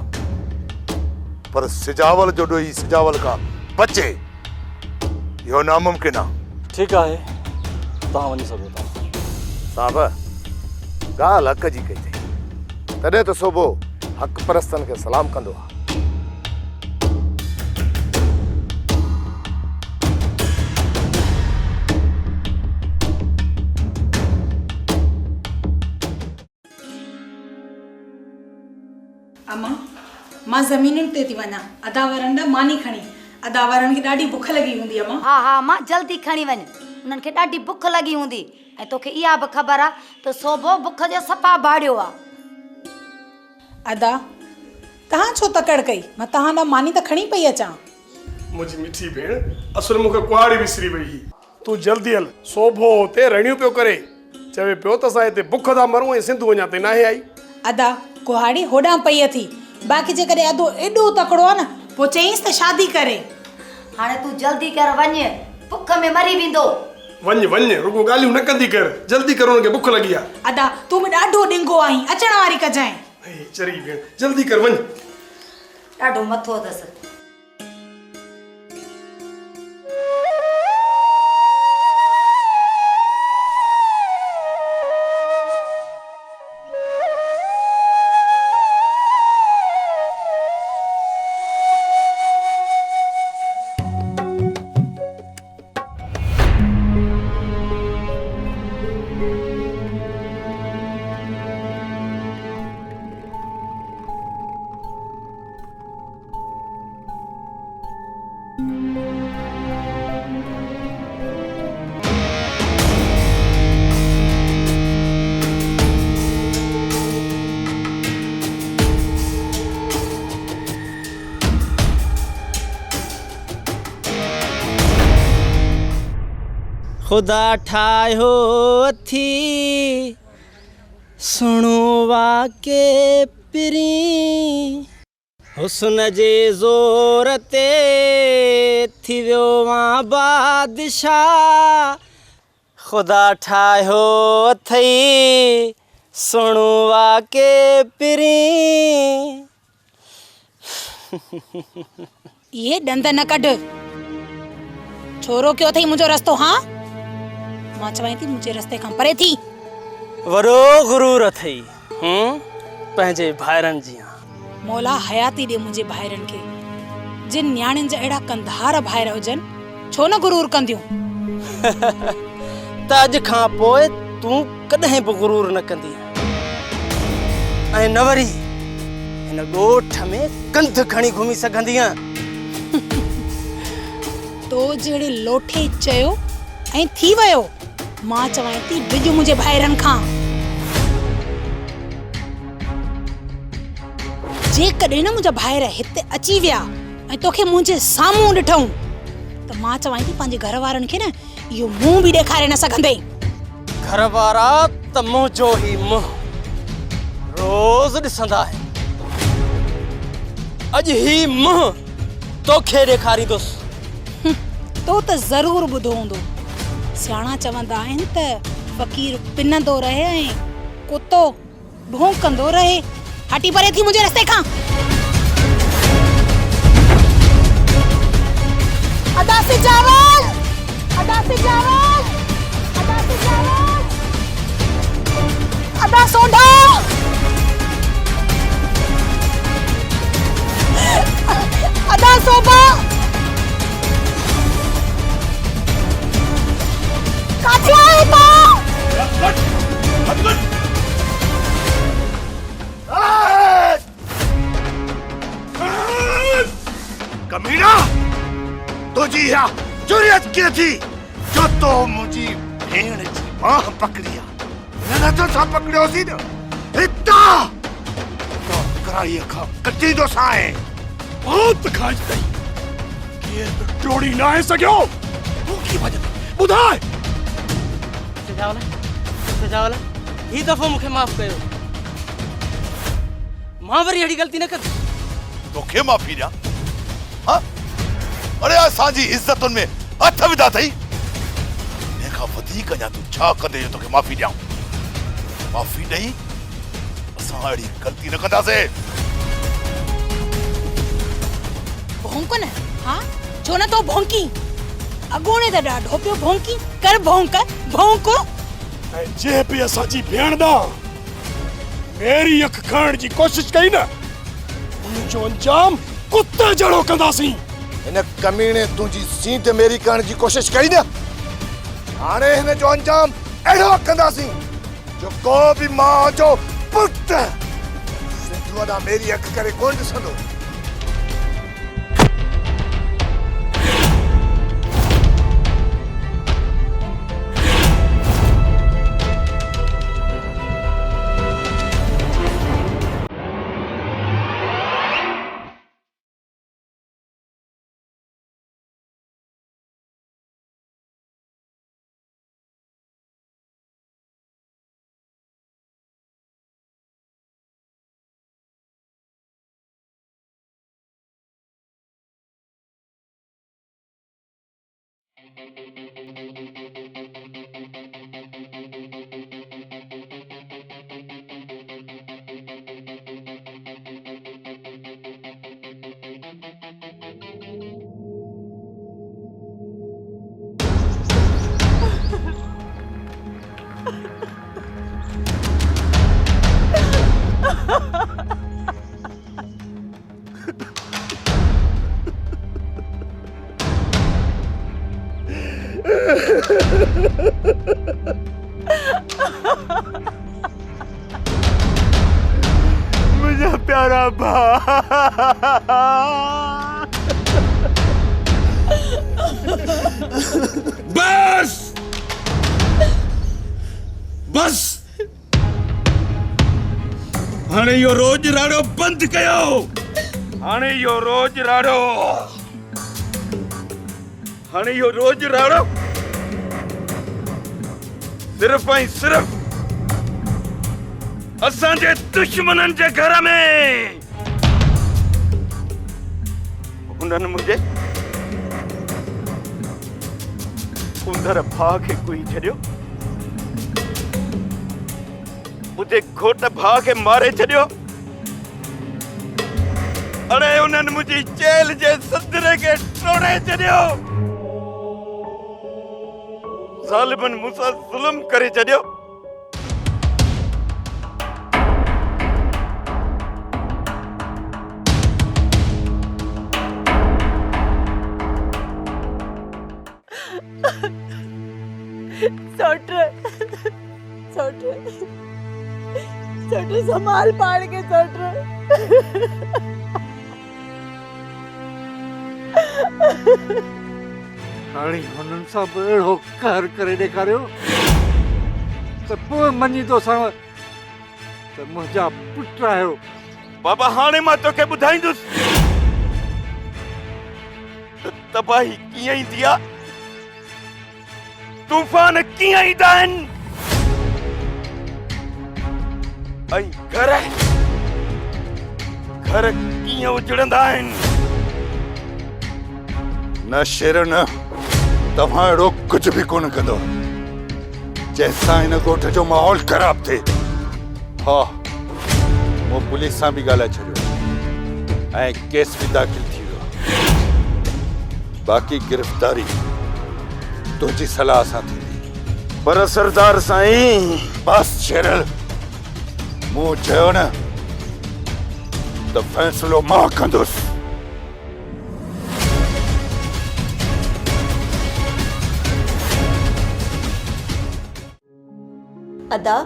पर सिजावल जो ॾोही सिजावल खां बचे इहो नामुमकिन आहे। ठीकु आहे, तव्हां वञी सघो था। साहब ॻाल्हि हक़ जी कई अथई, तॾहिं त सोभो हक़ परस्तनि खे सलाम कंदो आहे। अम्मा मां ज़मीनुनि ते थी वञा, अदा वरनि ॾांहुं मानी खणी। अदा वरनि खे ॾाढी बुख लॻी हूंदी अम्मा। हा हा मां जल्दी खणी वञ, उन्हनि खे ॾाढी बुख लॻी हूंदी ऐं तोखे इहा बि ख़बर आहे त सोभो बुख जो सफ़ा भाड़ियो आहे। अदा तव्हां छो तकड़ कई? मां तव्हां ॾांहुं मानी त खणी पई अचां। मुंहिंजी मिठी भेण, असुल मूंखे कुआड़ी विसरी वई हुई। तूं जल्दी हल, सोभो हुते रड़ियूं पियो करे, चवे पियो त असां हिते बुख था मरूं ऐं सिंधु अञा ताईं नाहे आई। अदा कुहाड़ी होॾां पई अथी, बाक़ी जेकॾहिं अदो एॾो तकड़ो आहे न पोइ चईंसि त शादी करे। हाणे तूं जल्दी कर वञ, बुख में मरी वेंदो। वञ वञ, रुगो ॻाल्हियूं न कंदी कर, जल्दी कर, हुनखे बुख लॻी आहे। अदा तूं बि ॾाढो ॾिंगो आहीं, अचण वारी कजांइ। चरी भेण जल्दी कर वञ। ॾाढो मथो अथसि। खुदा ठाहियो थी सुणो वाके पिरी, हुस्न जे ज़ोर ते थी वियो मां बादशाह। खुदा ठाहियो अथई सुणो वाके पिरी। ये डंद न कढ, छोरो कयो अथई मुंहिंजो रस्तो? हाँ मां चवां थी मुंहिंजे रस्ते खां परे थी। वॾो गुरूर अथई पंहिंजे भाइरनि जी। मौला हयाती ॾे मुंहिंजे भाइरनि खे, जिन न्याणियुनि जा अहिड़ा कंधार भाइर हुजनि छो न गुरूर कंदियूं। त अॼु खां पोइ तूं कॾहिं बि गुरूर न कंदी ऐं न वरी हिन ॻोठ में कंध खणी घुमी सघंदी। तो जहिड़े लोठे चयो ऐं थी वियो। मां चवां थी डिॼ मुंहिंजे भाइरनि खां। जेकॾहिं न मुंहिंजा भाइर हिते अची विया ऐं तोखे मुंहिंजे साम्हूं ॾिठऊं त मां चवां थी पंहिंजे घर वारनि खे न इहो मुंहुं बि ॾेखारे न सघंदे। घर वारा त मुंहिंजो ई मुंहुं रोज़ ॾिसंदा आहिनि। अॼु ही मुंहुं तोखे ॾेखारींदुसि। तो त ज़रूर ॿुधो हूंदो, सियाणा चवंदा आहिनि त फ़कीर पिनंदो रहे ऐं कुतो भौंकंदो रहे। हटी परे थी मुंहिंजे रस्ते खां। अदा से चावल, अदा से चावल, अदा से चावल, अदा सोडा, अदा सोबा, काथिया है कमीना तुझी या जुरियत की थी जो तो मुझी भेण जी बाह पकड़िया न तो सा पकड़ियो सी न इतना तो कराई खा कच्ची दो साए बहुत खाज तई के टोड़ी ना है सकियो की वजह बुधाए सजावल ही दफ़ो मूंखे माफ़ कयो। मां वरी अहिड़ी ग़लती न कंदी। तोखे माफ़ी ॾियां? हाँ? अरे असांजी इज़तुनि में हथ विधा अथई। इन खां वधीक अञा तूं छा कंदे जो तोखे माफ़ी ॾियां? माफ़ी ॾेई असां अहिड़ी ग़लती न कंदासीं। भौंक न, हाँ छो न तो भौंकी? अगोणे त ॾाढो पियो भौंकी। कर भौंक भौंक। जे पे असांजी भेण दा मेरी अख खण जी कोशिश कई न उनजो अंजाम कुत्ते जड़ो कंदासीं। इन कमीने तुझी सीट मेरी करण जी कोशिश कई न हाणे हिन जो अंजाम अहिड़ो कंदासीं जो को भी मां जो पुट सिंधु दा मेरी अख करे कोन ॾिसंदो। मुझे प्यारा भा बस बस हाणे यो रोज राड़ो बंद कयो। हाणे यो रोज राड़ो सिर्फ ऐं सिर्फ असांजे दुश्मननि जे घर में। उन्हनि मुंहिंजे उंदर भाउ खे कुई छॾियो, मुंहिंजे घोट भाउ खे मारे छॾियो। अड़े उन्हनि मुंहिंजी जेल जे सदरे खे टोड़े छॾियो। ज़ालिमनि मूंसां ज़ुल्म करे छॾियो। सोटर संभाल पाड़ के सोटर। हाणे हुननि सां बि अहिड़ो कहर करे ॾेखारियो त पोइ मञी थो सां त मुंहिंजा पुट आहियो। बाबा हाणे मां तोखे ॿुधाईंदुसि तबाही कीअं ईंदी आहे, तूफ़ान कीअं ईंदा आहिनि, ऐं घर कीअं उजड़ंदा आहिनि। न शेर न तव्हां अहिड़ो कुझु बि कोन कंदो जंहिंसां हिन ॻोठ जो माहौल ख़राब थिए। हा, मूं पुलिस सां बि ॻाल्हाए छॾियो ऐं केस बि दाख़िल थी वियो। बाक़ी गिरफ़्तारी तुंहिंजी सलाह सां थींदी। पर सरदार साईं, बस शेरल, मूं चयो न त फ़ैसिलो मां कंदुसि। अदा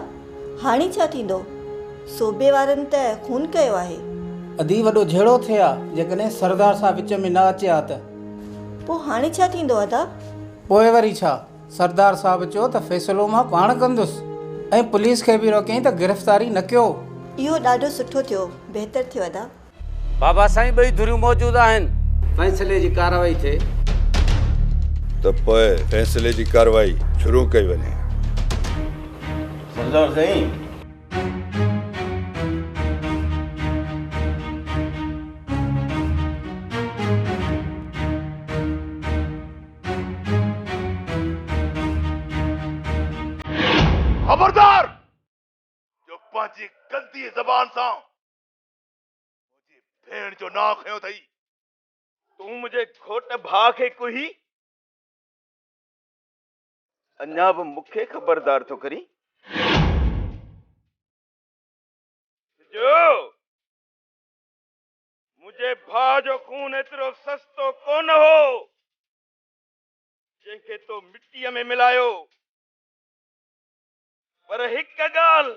हाणे छा थींदो? सूबे वारनि त खून कयो आहे। अधी वॾो झेड़ो थिए हा जेकॾहिं सरदार सां विच में न अचे हा त। पोइ हाणे छा थींदो अदा? पोइ वरी छा, सरदार साहिब चयो त फ़ैसिलो मां पाण कंदुसि ऐं पुलिस खे बि रोकियईं त गिरफ़्तारी न कयो। इहो ॾाढो सुठो थियो, बहितर थियो अदा। बाबा साईं ॿई धुरियूं मौजूदु आहिनि, फ़ैसिले जी कार्रवाई थिए त पोइ फ़ैसिले जी कार्रवाई शुरू कई वञे। सरदार साईं, खबरदार जो पंहिंजी गंदी ज़बान सां मुंहिंजी भेण जो नाम खयो अथई। तूं मुंहिंजे घोट भाउ खे कुही, अञा बि मूंखे ख़बरदार थो करी। जो मुंहिंजे भाउ जो खून एतिरो सस्तो कोन हो जंहिंखे तो मिटीअ में मिलायो। पर हिकु ॻाल्हि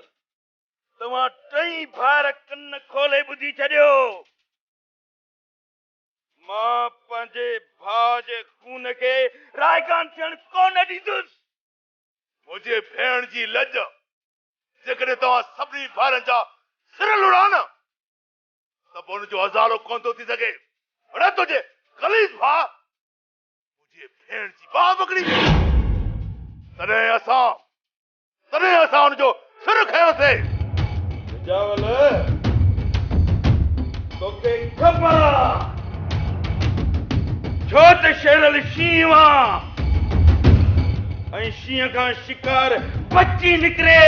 तव्हां टई भाइर कन खोले ॿुधी छॾियो, मां पंहिंजे भाउ जे खून खे रायगान थियण कोन ॾींदुसि। मुंहिंजे भेण जी लॼ जेकॾहिं तव्हां सभिनी भाइरनि जा सिर लुड़ा न त पोइ हुनजो हज़ारो कोन थो थी सघे। अड़े तुंहिंजे ख़लीस भाउ मुंहिंजे भेण जी बाह पकड़ी, तॾहिं असां हुनजो सिर खयोंसीं। जावल, तोखे ख़बर आहे छो त शेरल शींहुं आहे ऐं शींहं खां शिकार बची निकिरे।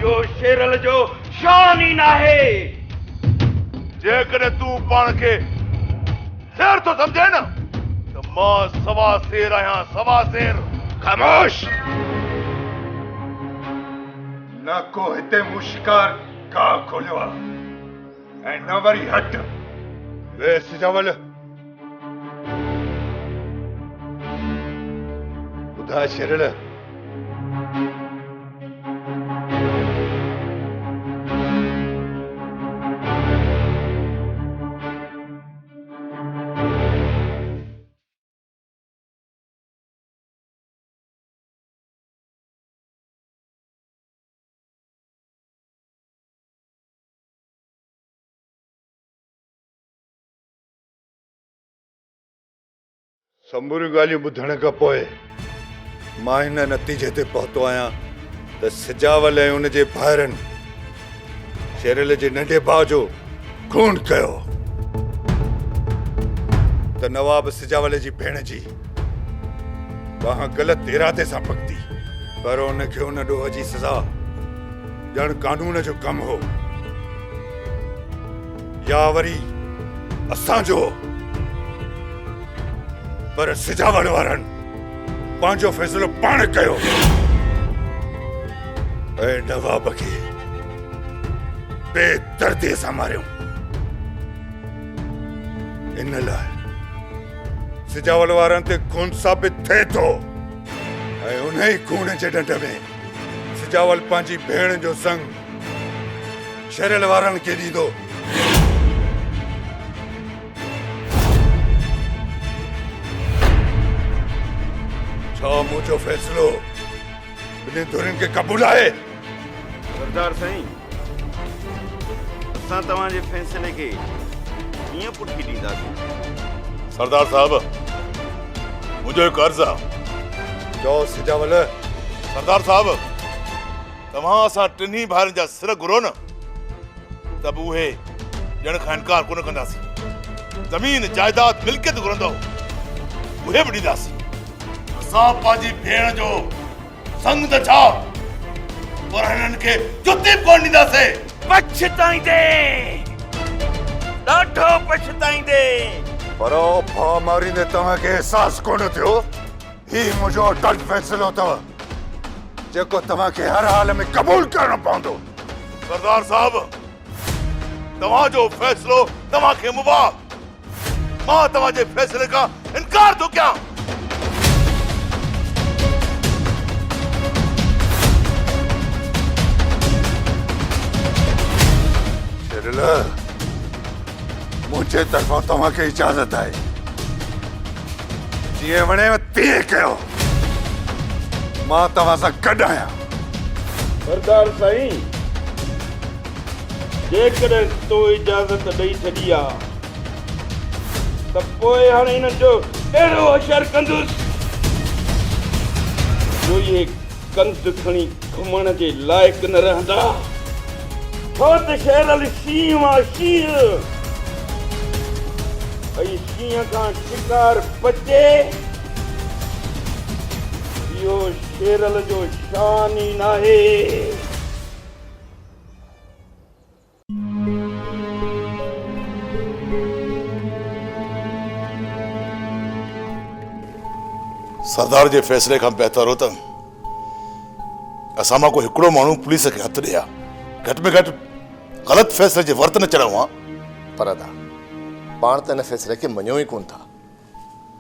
इहो शेरल जो शान ई नाहे। जेकॾहिं तूं पाण खे शेर थो सम्झे न त मां सवा शेर आहियां, सवा शेर। ख़ामोश, न को हिते मूं शिकार का खोलियो आहे ऐं न वरी हट। वे सिजावल, ॿुधाए शेरल, संबूरियूं ॻाल्हियूं ॿुधण खां पोइ मां हिन नतीजे ते पहुतो आहियां त सिजावल ऐं हुनजे भाइरनि शेरल जे नंढे भाउ जो खून कयो। त नवाब सिजावल जी भेण जी बाह ग़लति इरादे सां पकती, पर हुनखे हुन ॾोह जी सज़ा ॼण कानून जो कमु हो या वरी असांजो। पर सिजावल वारनि पंहिंजो फ़ैसिलो पाण कयो ऐं नवाब खे बेदर्दीअ सां मारियो। इन लाइ सिजावल वारनि ते खून साबित थिए थो ऐं उन ई खून जे ॾंड में सिजावल पंहिंजी भेण जो संग शेरल वारनि खे ॾींदो। छा मुंहिंजो फ़ैसिलो ॿिन्ही धुरियुनि खे क़बूल आहे? सरदार साईं, असां तव्हांजे फ़ैसिले खे कीअं पुठी ॾींदासीं? सरदार साहब मुझे एक अर्ज आहे। जो सिजावल सरदार साहब तव्हां असां टिन्ही भाइरनि जा सिर घुरो न त बि उहे ॼण खां इनकार कोन कंदासीं। ज़मीन जायदाद मिल्कियत घुरंदो उहे बि ॾींदासीं। असां पंहिंजी भेण जो संग त छा पर हिननि खे जुती बि कोन ॾींदासीं। पछताईंदे ॾाढो पछताईंदे। पर भा मारींदे तव्हांखे एहसास कोन थियो ही मुंहिंजो अटल फ़ैसिलो अथव जेको तव्हांखे हर हाल में क़बूल करणो पवंदो। सरदार साहब तव्हांजो फ़ैसिलो तव्हांखे मुबाह। मां तव्हांजे फ़ैसिले खां इनकार थो कयां। शेरल मुझे तरफों तव्हांखे इजाज़त आहे। जीअं वणेव तीअं कयो। मां तव्हां सां गॾु आहियां। सरदार साईं जेकॾहिं तो इजाज़त ॾेई छॾी आहे त पोइ हाणे हिननि जो अहिड़ो होशियार कंदुसि जो इहे कंद खणी घुमण जे लाइक़ु न रहंदा। छो त शेरल शींहं आहे शींहं। ऐं शींहं खां शिकार बचे इहो शेरल जो शान ई नाहे। सरदार जे फ़ैसिले खां बहितर हो त असां मां को हिकिड़ो माण्हू पुलिस खे हथु ॾिया। घटि में घटि ग़लति फ़ैसिले जे वर्त न चढ़ूं हा। पर अदा पाण त हिन फ़ैसिले खे मञियो ई कोन था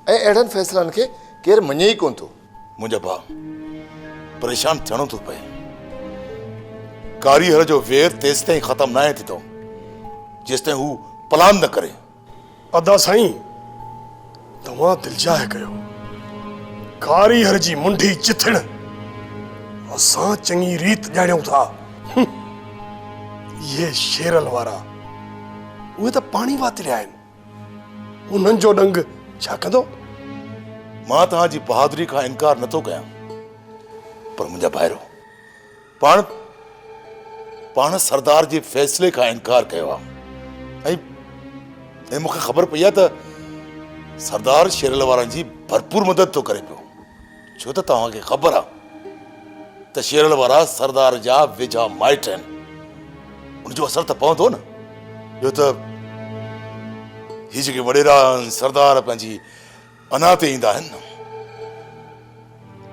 ऐं अहिड़नि फ़ैसिलनि खे केरु मञे ई कोन थो। मुंहिंजा भाउ परेशान थियणो थो पए। कारीगर जो वेर तेसि ताईं ख़तमु न थींदो जेसि ताईं हू प्लान न करे। अदा साईं तव्हां दिलजाए कयो। कारीगर जी मुंडी चिथण असां चङी रीत ॼाणियूं था। ये शेरल वारा उहे त पाणी वातिरिया आहिनि। उन्हनि जो डंग छा कंदो? मां तव्हांजी बहादुरी खां इनकार नथो कयां पर मुंहिंजा भाइरो पाण सरदार जे फ़ैसिले खां इनकार कयो आहे। ऐं मूंखे ख़बर पई आहे त सरदार शेरल वारनि जी भरपूर मदद थो करे पियो। छो त तव्हांखे ख़बर आहे त शेरल वारा सरदार जा वेझा माइट आहिनि। उनजो असर त पवंदो न। ॿियो त हीअ जेके वॾेरा सरदार पंहिंजी अना ते ईंदा आहिनि न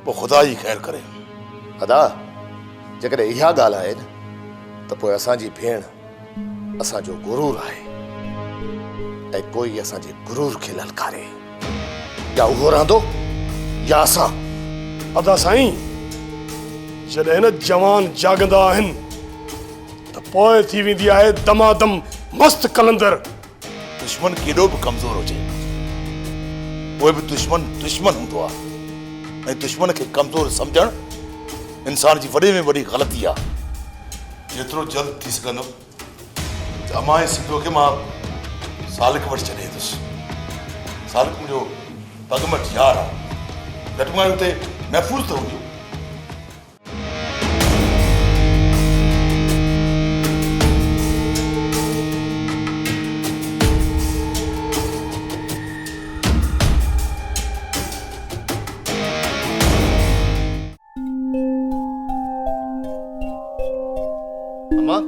पोइ ख़ुदा ई ख़ैर करे। अदा जेकॾहिं इहा ॻाल्हि आहे न त पोइ असांजी भेण असांजो गुरूर आहे ऐं कोई असांजे गुरूर खे ललकारे या उहो रहंदो या असां। अदा साईं जॾहिं न जवान जाॻंदा आहिनि त पोइ थी वेंदी आहे दमादम मस्त कलंदर। दुश्मन केॾो बि कमज़ोर हुजे उहे बि दुश्मन हूंदो आहे ऐं दुश्मन खे कमज़ोर सम्झणु इंसान जी वॾे में वॾी ग़लती आहे। जेतिरो जल्द थी सघंदुमि त अमाए सिंधू खे मां सालिक वटि छॾे ईंदुसि। सालिक मुंहिंजो पगमट यार आहे। घटि में घटि हुते महफ़ूज़ त हूंदियूं। अम्मा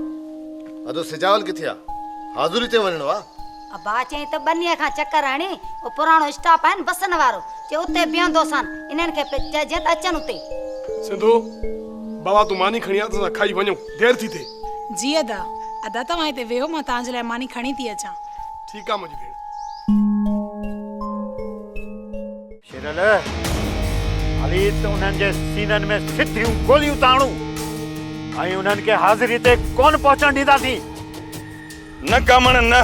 अदो सिजावल किथे आहे? हाज़ुरी ते वञणो आहे। अबा चई त बनीअ खां चकर हणी वो पुराणो स्टॉप आहे न बसन वारो जे उते बीहंदोसन इन्हनि खे चइजे त अचनि उते। सिंधु बाबा तूं मानी खणी आ त खाई वञो देर थी थिए। जी अदा अदा तव्हां हिते वेहो मां तव्हांजे लाइ मानी खणी थी अचां। ठीकु आहे मुंहिंजी भेण। शेरल हली त उन्हनि जे सीननि में सिधियूं गोलियूं ताणूं ऐं उन्हनि खे हाज़िरी ते कोन पहुचण ॾींदासीं। न कामण न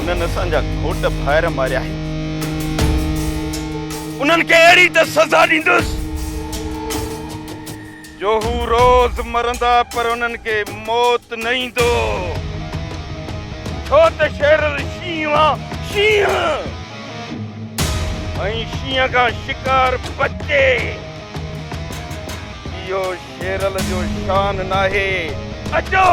उन्हनि असांजा घोट भाइर मारिया आहिनि। उन्हनि खे अहिड़ी त सज़ा ॾींदुसि जो हू रोज़ मरंदा पर उन्हनि खे मौत न ईंदो। छो त शेरल शींह शींह ऐं शींह खां शिकार बचे। इहो शेरल जो शान नाहे। अचो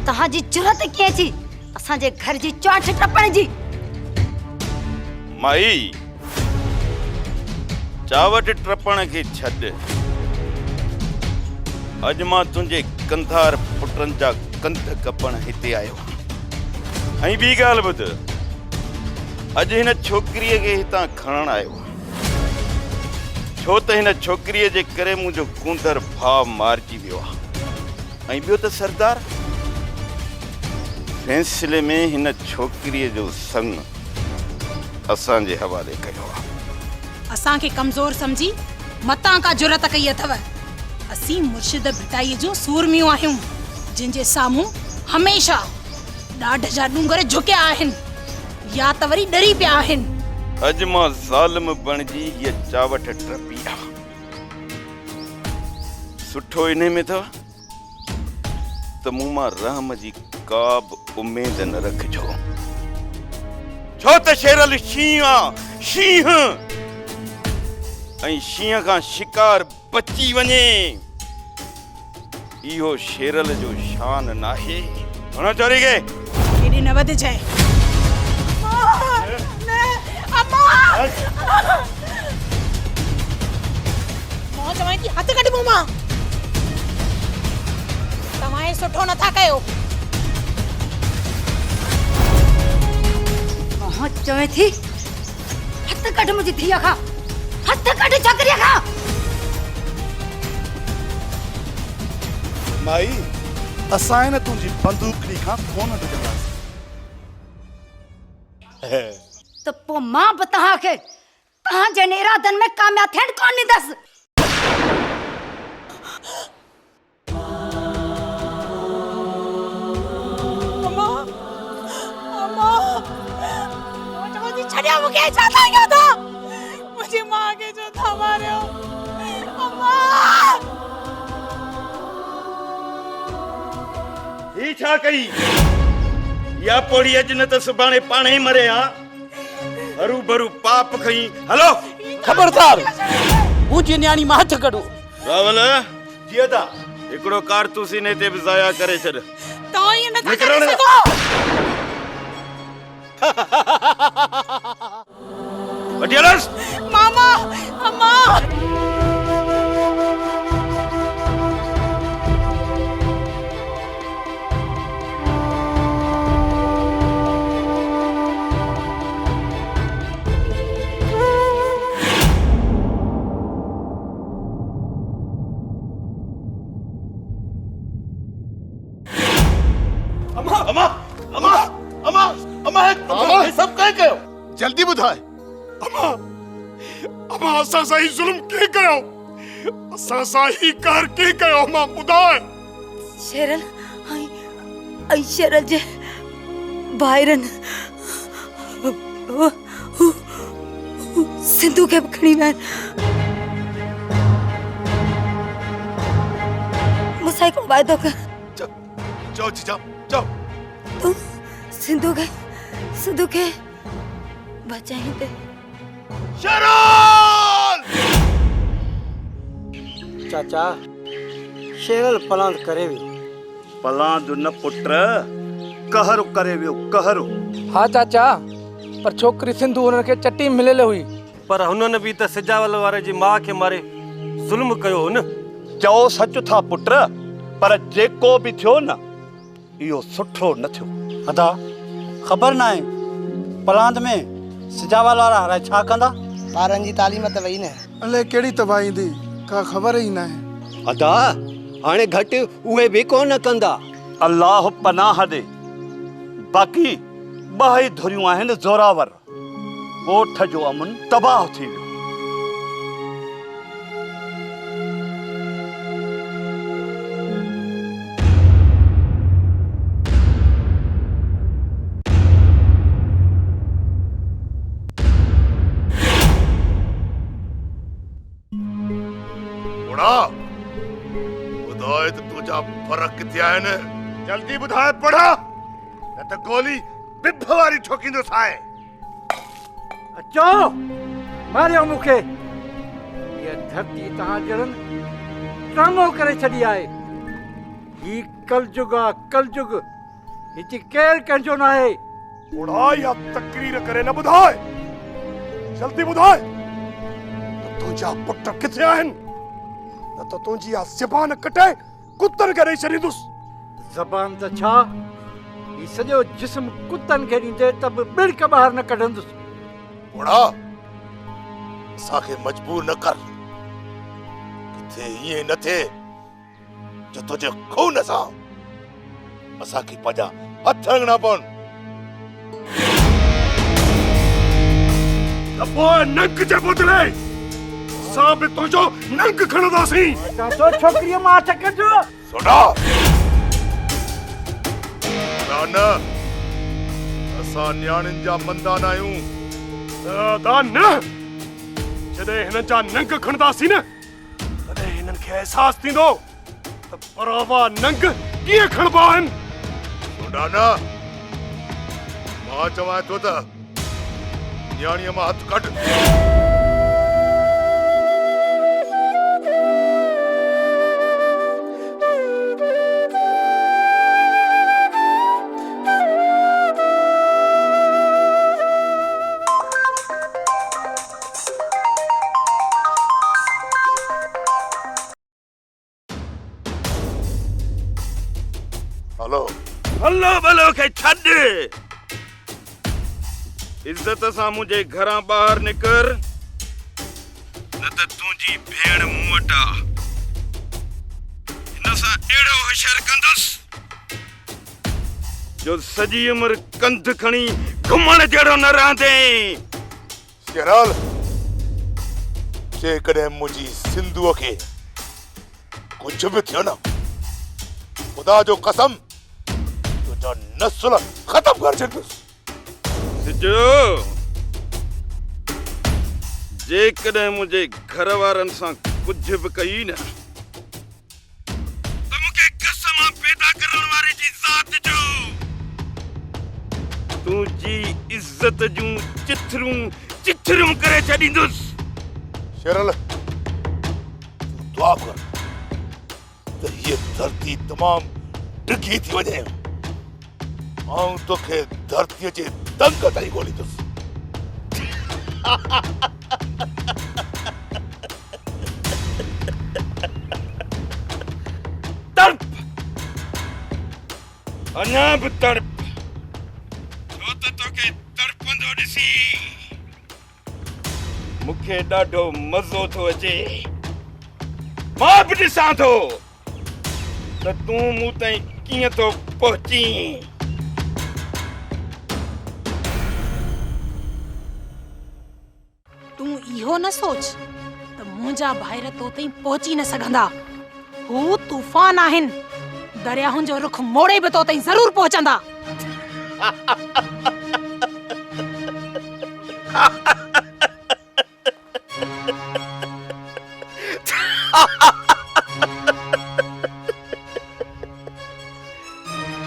तहांजी जुरत कीअं थी असांजे घर जी चौंठ टपण जी? माई चावट टपण खे छॾ। अॼु मां तुंहिंजे कंधार पुटनि जा कंध कपण हिते आयो। ऐं ॿी ॻाल्हि ॿुध, अॼु हिन छोकिरीअ खे हितां खणण आयो छो त हिन छोकिरीअ जे करे मुंहिंजो कूंदर भाउ मारिजी वियो आहे। ऐं ॿियो त सरदार, फैसले में हिन छोकिरीअ जो संग असांजे हवाले कयो आहे। असांखे कमज़ोर सम्झी मतां का जुरत कई अथव। असीं मुर्शिद भिटाईअ जो सूरमियूं आहियूं जिनजे साम्हूं हमेशा ॾाढ जा डूंगर झुकिया आहिनि या त वरी डरी पिया आहिनि। अॼु मां ज़ालिम बणिजी हीअ चावट टपी आहे। सुठो इन में अथव त मूं मां रहम जी का बि उमेद न रखिजो, छो त शेरल शींह आहे शींह। ऐं शींह खां शिकार बची वञे इहो शेरल जो शान नाहे। हुन चोरी खे एॾे न वध जाए। मां चवां थी हथ कढ मूं मां। तव्हां सुठो नथा कयो। मां चवां थी हथ कढ मुंहिंजी धीअ खां, हथ कढ छोकिरीअ खां। माई असां न तुंहिंजी बंदूकड़ी खां कोन ॾिजंदासीं। त पोइ मां बि तव्हांखे तव्हांजे इरादनि में कामयाब थियण कोन ॾींदसि। छड़िया मुझे छाता क्यों था? मुझे मां के जो था मारियो। अम्मा ही छा कई? या पोड़ी अज न त सुभाणे पाण ही मरे हा। हरू भरू पाप खई। हलो खबरदार मुझे न्याणी मां हथ कढो। रावल जियदा एकड़ो कारतूस ने ते भी जाया करे छड़। तो ये न था कर सको। बटियालस मामा अम्मा अम्मा अम्मा अम्मा अम्मा अम्मा सब कह कयो जल्दी बुधाए। अम्मा अम्मा असां सां ही जुल्म के कयो? असां सां ही कार के कयो? अम्मा बुधाए। शेरल आई शेरल जे भाइरन सिंधु के खणी वन मूंसां हिकिड़ो वाइदो कर। चओ जीजा चओ। तूं सिंधु खे बचाईंदे। चाचा शेरल पलांद करे वियो। पलांद न पुट कहर करे वियो कहर। हाँ चाचा, पर छोकरी सिंधु उन्हनि खे चटी मिलियल हुई। पर हुननि बि त सिजावल वारे जी माउ खे मारे ज़ुल्म कयो हो न। चओ सच था पुट, पर जेको बि थियो न इहो सुठो न थियो। अदा ख़बर ना है पलांद में सिजावल वारा हाणे छा कंदा। ॿारनि जी तालीम त वई न। अलाए कहिड़ी तबाही ईंदी का ख़बर ई न आहे। अदा हाणे घटि उहे बि कोन कंदा। अल्लाह पनाह दे। बाक़ी ॿ ई धुरियूं आहिनि ज़ोरावर। ॻोठ जो अमन तबाह थी वियो। ॿुधाए त तुंहिंजा फ़र्क़ किथे आहिनि? जल्दी ॿुधाए पढ़ा, न त गोली बिभ वारी ठोकींदुसि आहे। अचो मारियो मूंखे। ये धरती तव्हां जड़नि ड्रामो करे छॾी आहे। ही कलयुग आहे कलयुग। हिते केरु कंहिंजो न आहे। बुढ़ा या तकरीर करे न ॿुधाए। जल्दी ॿुधाए तुंहिंजा पुट किथे आहिनि, न त तुंहिंजी इहा ज़बान कटे कुतनि खे ॾेई छॾींदुसि। ज़बान त छा, ही सॼो जिस्म कुतनि खे ॾींदे त बि बिड़क ॿाहिरि न कढंदुसि। बुढ़ा असांखे मजबूर न कर। किथे ईअं न थिए जो तुंहिंजे खून सां असांखे पंहिंजा हथ रंगना पवनि। त पोइ नंग जे बदिले असां बि तुंहिंजो नंग खणंदासीं। चाचो छोकिरीअ मां हथ कढो। सोडा न, असां न्याणियुनि जा मंदा न आहियूं। दादा न, जॾहिं हिननि जा नंग खणंदासीं न तॾहिं हिननि खे अहसास थींदो त बराबा नंग कीअं खणबा आहिनि। सोडा न, मां चवां थो त न्याणीअ मां हथ कढ। हलो हलो भलो खे छॾ। इज्जत सां मुंहिंजे घरां ॿाहिरि निकर, न त तुंहिंजी भेण मूं वटि आ। हिन सां अहिड़ो होशियार कंदुसि जो सॼी उमिरि कंध खणी घुमण जहिड़ो न रहंदे। शेराल, जेकॾहिं मुंहिंजी सिंधुअ खे कुझु बि थियो न, खुदा जो कसम तुंहिंजो नस्ल ख़तम करे छॾंदुसि। सिजो, जेकॾहिं मुंहिंजे घर वारनि सां कुझु बि कई न त मूंखे कसम पैदा करण वारे जी ज़ात जो तुंहिंजी इज़त जूं चिथरूं करे छॾींदुसि। शेरल, तूं दुआ कर त हीअ धरती तमामु ॾिघी थी वञे ऐं तोखे धरतीअ जे दंग ताईं ॻोल्हींदुसि। तड़प, अञा बि तड़प, छो त तोखे तड़पंदो ॾिसी मूंखे ॾाढो मज़ो थो अचे। मां बि ॾिसां थो त तूं मूं ताईं कीअं थो पहुची। तूं इहो न सोच त मुंहिंजा भाइर तो ताईं पहुची न सघंदा। हू तूफ़ान आहिनि, दरियाहुनि जो रुख मोड़े बि तो ताईं ज़रूर पहुचंदा।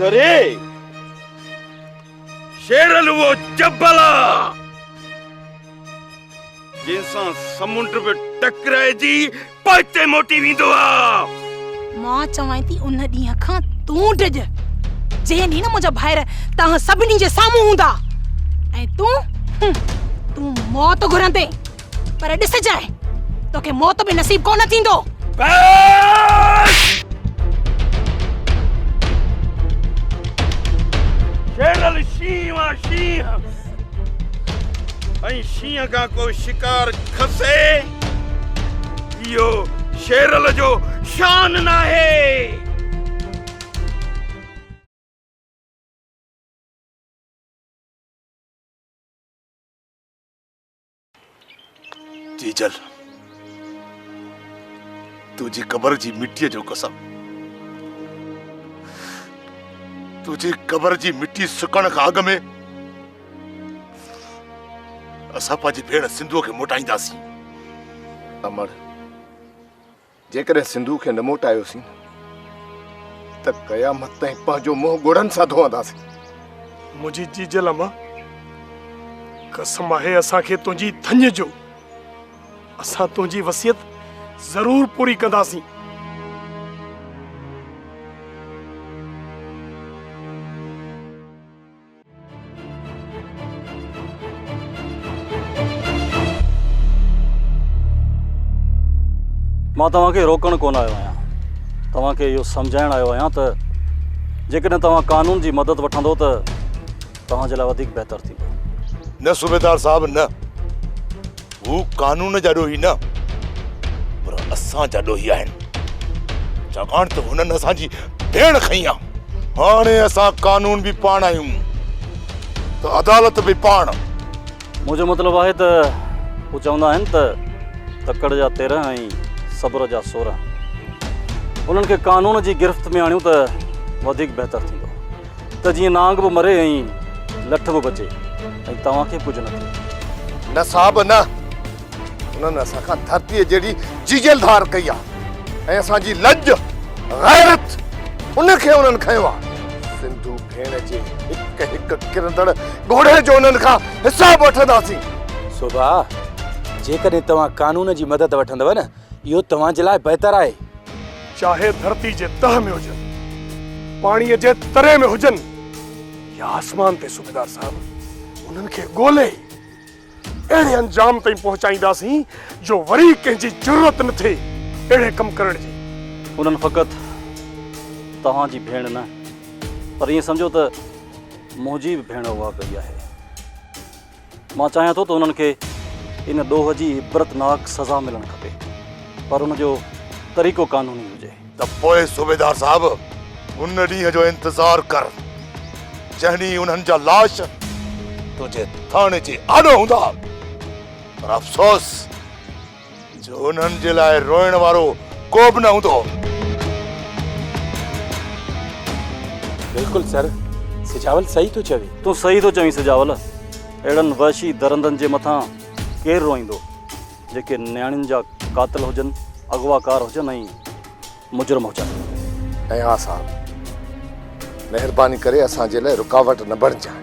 करे शेरल वो जबल जिनसां समुंड में टकराए जी पहुते मोटी वेंदो आ। मां चवां थी उन ॾींहं खां तूं डिॼ जे नी न मुंहिंजा भाइर तव्हां सभिनी जे साम्हूं हूंदा ऐं तूं मौत घुरंदे पर ॾिसजांइ तोखे मौत बि नसीब कोन थींदो। शेरल शींह आ शींह ऐं शींह का को शिकार खसे इहो शेरल जो शान नाहे। जीजल तुझी कबर जी मिट्टीअ जो कसम तुझी कबर जी मिट्टी सुकण खां अॻु में असां पंहिंजी भेण सिंधूअ खे मोटाईंदासीं। अमर जेकॾहिं सिंधू खे न मोटायोसीं त क़यामत ताईं पंहिंजो मुंहुं ॻोड़नि सां धोअंदासीं। मुंहिंजी जीजल अम्मा कसम आहे असांखे तुंहिंजी धन्य जो असां तुंहिंजी वसियत ज़रूर पूरी कंदासीं। मां तव्हांखे रोकण कोन आयो आहियां तव्हांखे इहो सम्झाइण आयो आहियां त जेकॾहिं तव्हां कानून जी मदद वठंदो त तव्हांजे लाइ वधीक बहितर थींदो। न सूबेदार साहब न हू कानून जा ॾोही न पर असां जा ॾोही आहिनि छाकाणि त हुननि असांजी भेण खई आहे। हाणे असां कानून बि पाण आहियूं त अदालत बि पाण। मुंहिंजो मतिलबु आहे त हू चवंदा आहिनि त तकड़ जा 13 ऐं सब्र जा 16 उन्हनि खे कानून जी गिरफ़्त में आणियूं त वधीक बहितर थींदो त जीअं नांग बि मरे ऐं लठ बि बचे ऐं तव्हांखे कुझु न थिए। न साहब न उन्हनि असांखां धरतीअ जहिड़ी जीजल धार कई आहे ऐं असांजी लज गैरत उनखे उन्हनि खयो आहे। सिंधू भेण जे हिकु हिकु किरंदड़ घोड़े जो उन्हनि खां हिसाब वठंदासीं। शोभा जेकॾहिं तव्हां कानून जी मदद वठंदव न इहो तव्हांजे लाइ बहितर आहे। चाहे धरती जे तह में हुजनि पाणीअ जे तरे में हुजनि या आसमान ते सूबेदार साहब उन्हनि खे ॻोल्हे अहिड़े अंजाम ताईं पहुचाईंदासीं जो वरी कंहिंजी ज़रूरत न थिए अहिड़े कम करण जी। उन्हनि फ़क़ति तव्हांजी भेण न पर ईअं सम्झो त मुंहिंजी बि भेण उहा कई आहे। मां चाहियां थो त उन्हनि खे इन ॾोह जी इबरतनाक सज़ा मिलणु खपे पर उनजो तरीक़ो कानूनी हुजे। त पोइ सूबेदार साहब उन ॾींहं जो इंतज़ारु कर जंहिं ॾींहुं उन्हनि जा लाश तुंहिंजे थाणे जे आॾो हूंदा पर अफ़सोस जो उन्हनि जे लाइ रोइण वारो को बि न हूंदो। बिल्कुलु सर सिजावल सही थो चवे। तूं सही थो चवीं सिजावल। अहिड़नि वहशी दरंदनि जे मथां केरु रोईंदो जेके नियाणियुनि जा कातिल हुजनि अगवाकार हुजनि ऐं मुजरम हुजनि। ऐं हा साहब महिरबानी करे असांजे लाइ रुकावट न बणिजाए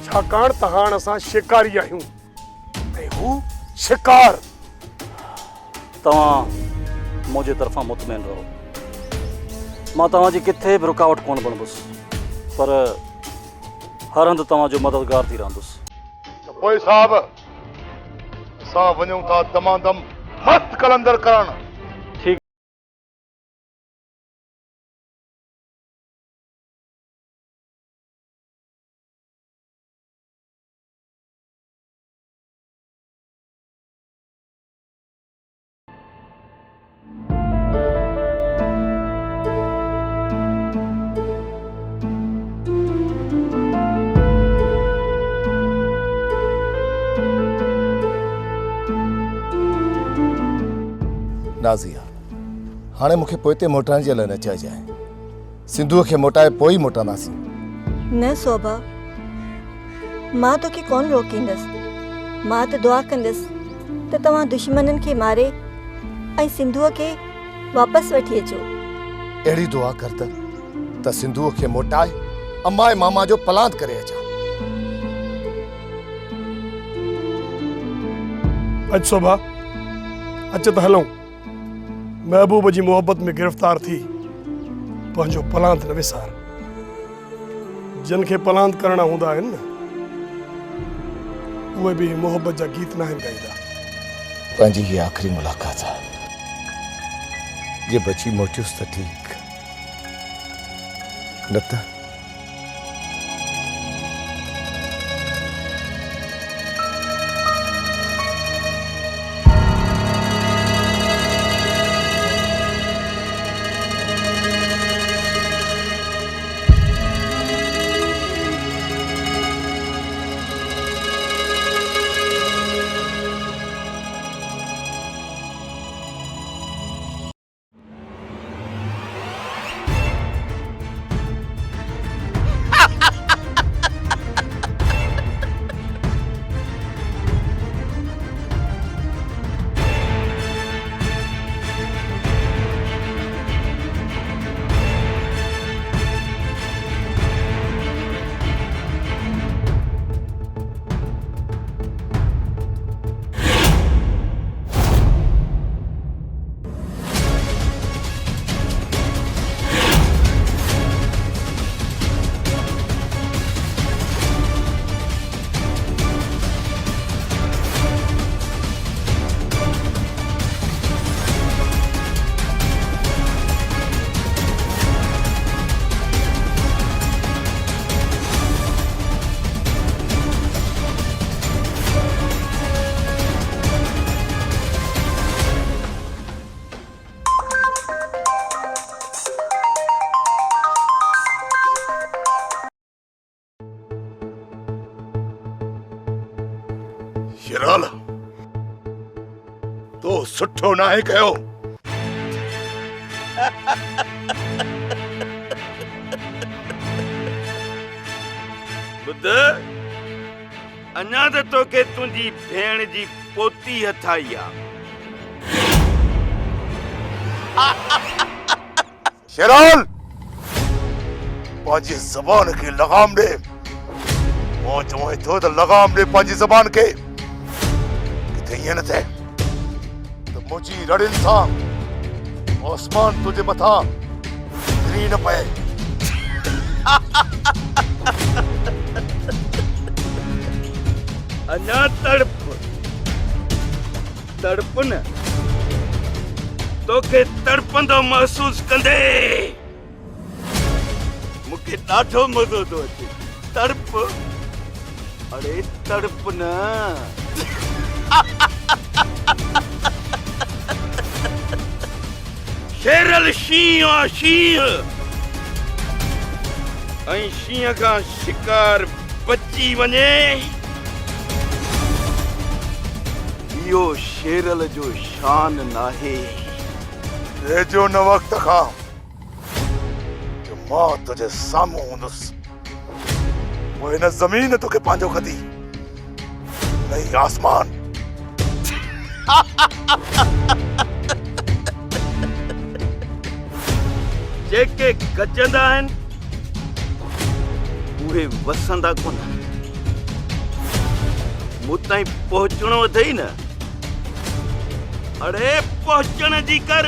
छाकाणि त हाणे असां शिकारी आहियूं ऐं हू शिकार। तव्हां मुंहिंजे तरफ़ां मुतमइन रहो मां तव्हांजी किथे बि रुकावट कोन बणंदुसि पर हर हंधि तव्हांजो मददगार थी रहंदुसि। पोइ साहब असां वञूं था दमादम मस्त कलंदर करण। नाज़िया हाणे मूंखे पोइते मोटाइण जे लाइ न चइजांइ सिंधूअ खे मोटाए पोइ ई मोटांदासीं। न शोभा मां तोखे कोन रोकींदसि मां त दुआ कंदसि त तव्हां दुश्मननि खे मारे ऐं सिंधूअ खे वापसि वठी अचो। अहिड़ी दुआ कर त सिंधूअ खे मोटाए अम्मा ऐं मामा जो पलांत करे अचां। अच सोभा, अच त हलूं। महबूब जी मोहब्बत में गिरफ़्तार थी पंहिंजो पलांत न विसार। जिन खे पलांत करणा हूंदा आहिनि न, उहे भी मोहब्बत जा गीत न आहिनि ॻाईंदा। पंहिंजी हीअ आख़िरी मुलाक़ात आहे। जे बची मोटियुसि त ठीक, न त शेराल, तो सुठो ना है कयो। बुध अञा त तोखे तुंहिंजी भेण जी पोती हथाई आ। शेराल, पंहिंजी ज़बान खे लगाम दे। वो चवे थो त लगाम दे पंहिंजी ज़बान खे। किथे ईअं न थिए त मुंहिंजी रड़ियुनि सां आसमान तुंहिंजे मथां किरी न पए। अञा तड़प तड़प न, तोखे तड़पंदो महसूस कंदे मूंखे ॾाढो मज़ो थो अचे। तड़प, अरे तड़प न। शेरल शींह आ शींह, ऐं शींह खां शिकार बची वञे इहो शेरल जो शान नाहे। वेझो न वक़्त खां जो मां तुंहिंजे साम्हूं हूंदुसि, वो हिन ज़मीन तोखे पंहिंजो कंदी, न ही आसमान। जेके गजंदा आहिनि उहे वसंदा कोन। मूं ताईं पहुचणो अथई न, अरे पहुचण जी कर,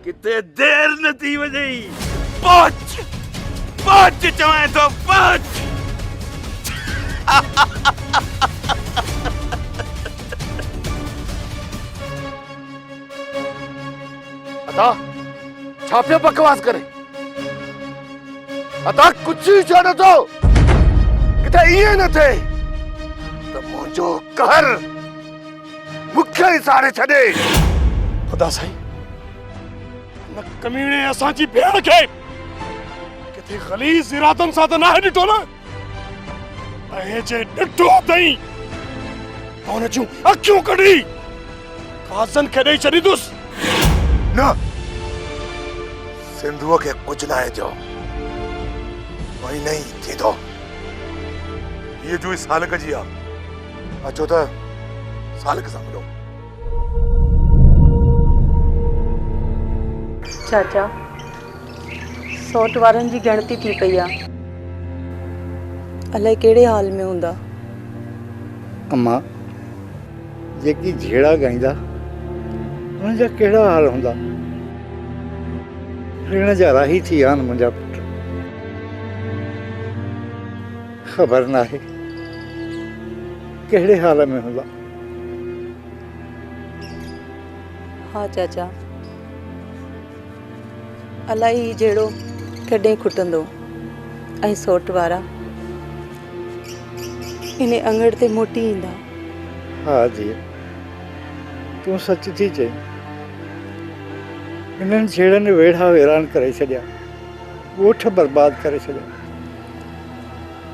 किथे देर न थी वञे। पहुच पहुच चवां थो, पहुच। अता छा पियो बकवास करे? अता कुछ ही जानो तो किथे ईअं न थिए त मुंहिंजो कहर मूंखे ई साड़े छॾे। खुदा साईं, न कमीणे असांजी भेण खे किथे ख़लीस इरादनि सां त नाहे ॾिठो न? ऐं जे ॾिठो अथई त हुन जूं अखियूं कढी काज़न खे ॾेई छॾींदुसि। न, सिंधुअ खे कुझु न आहे जो, वही नहीं थींदो। ये जो सालक जी आहे, अचो त सालक सां मिलो। चाचा, सौट वारनि जी गिणती थी पई आहे। अलाए कहिड़े हाल में हूंदा। अम्मा जेकी झेड़ा गाईंदा उन्हनि जा कहिड़ा हाल हूंदा। ऋण जा राही थी विया आहिनि मुंहिंजा पुट। ख़बर नाहे कहिड़े हाल में हूंदा। हा चाचा, अलाए ही जहिड़ो कॾहिं खुटंदो ऐं सौट वारा इन अंगड़ ते मोटी ईंदा। हा धीअ, तूं सच थी चई। इन्हनि छेड़नि वेढ़ा वेरान करे छॾिया, ॻोठ बर्बाद करे छॾिया।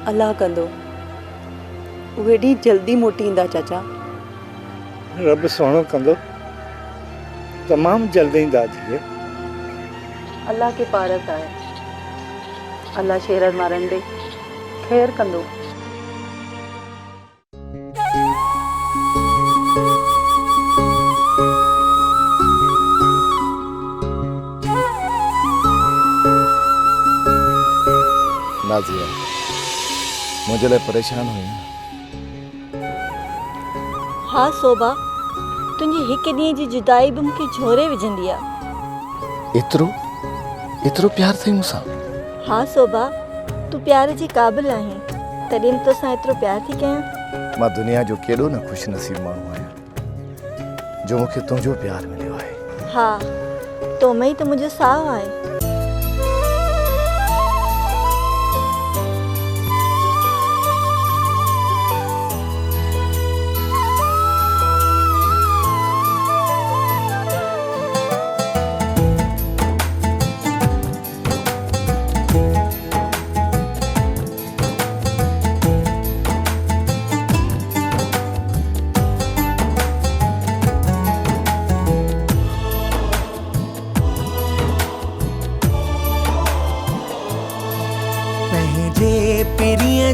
अलाह कंदो उहे ॾींहुं जल्दी मोटी ईंदा चाचा। रब सुहिणो कंदो, तमामु जल्दी ईंदा धीअ। अल्लाह के पारत आहे। अल्लाह शेरनि मारनि ॾे ख़ैर कंदो। नाज़िया मुझे लाइ परेशान हुई। हाँ शोभा, तुंहिंजी हिकु ॾींहं जी जुदाई बि मूंखे झोरे विझंदी आहे। एतिरो प्यार अथई मूंसां? हाँ शोभा, तूं प्यार जे क़ाबिल आहीं, तॾहिं तोसां एतिरो प्यार थी कयां। मां दुनिया जो केॾो न ख़ुशि नसीब माण्हू आहियां जो मूंखे तुंहिंजो प्यार मिलियो आहे। हाँ, तो में ई त मुंहिंजो साहु आहे।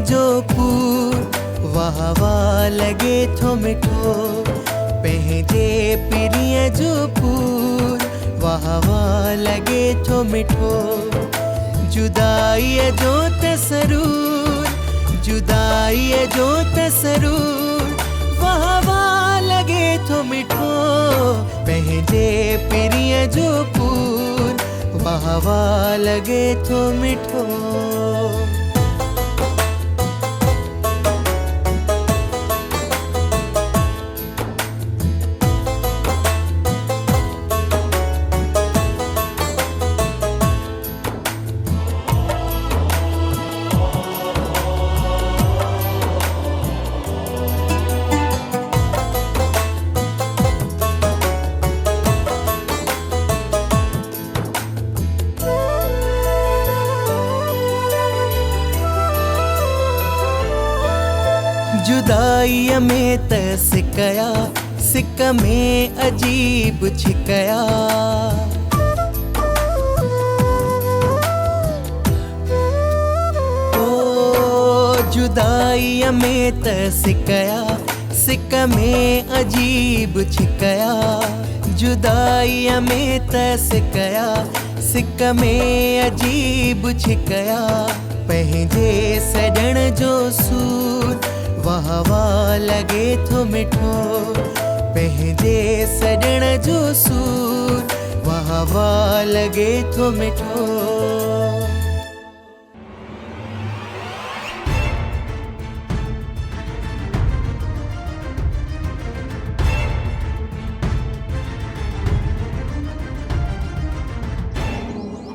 जो पूर वाह वाह लगे थो मिठो। पंहिंजे पिरीअ जो पूर वाह वाह लगे थो मिठो। जुदाईअ जो तसरूर, जुदाईअ जो तसरूर वाह वाह लगे थो मिठो। पंहिंजे पिरीअ जो पूर वाह वाह लगे थो मिठो। जुदाईअ में त सिकया, सिक में अजीब छिकया। ओ जुदाईअ में त सिकया, सिक में अजीब छिकया। जुदाईअ में त सिकया, सिक में अजीब छिकया। पंहिंजे सॼण जो सूर वाह वाह लगे थो मिठो। पंहिंजे सॼण जो सूर वाह वाह लगे थो मिठो।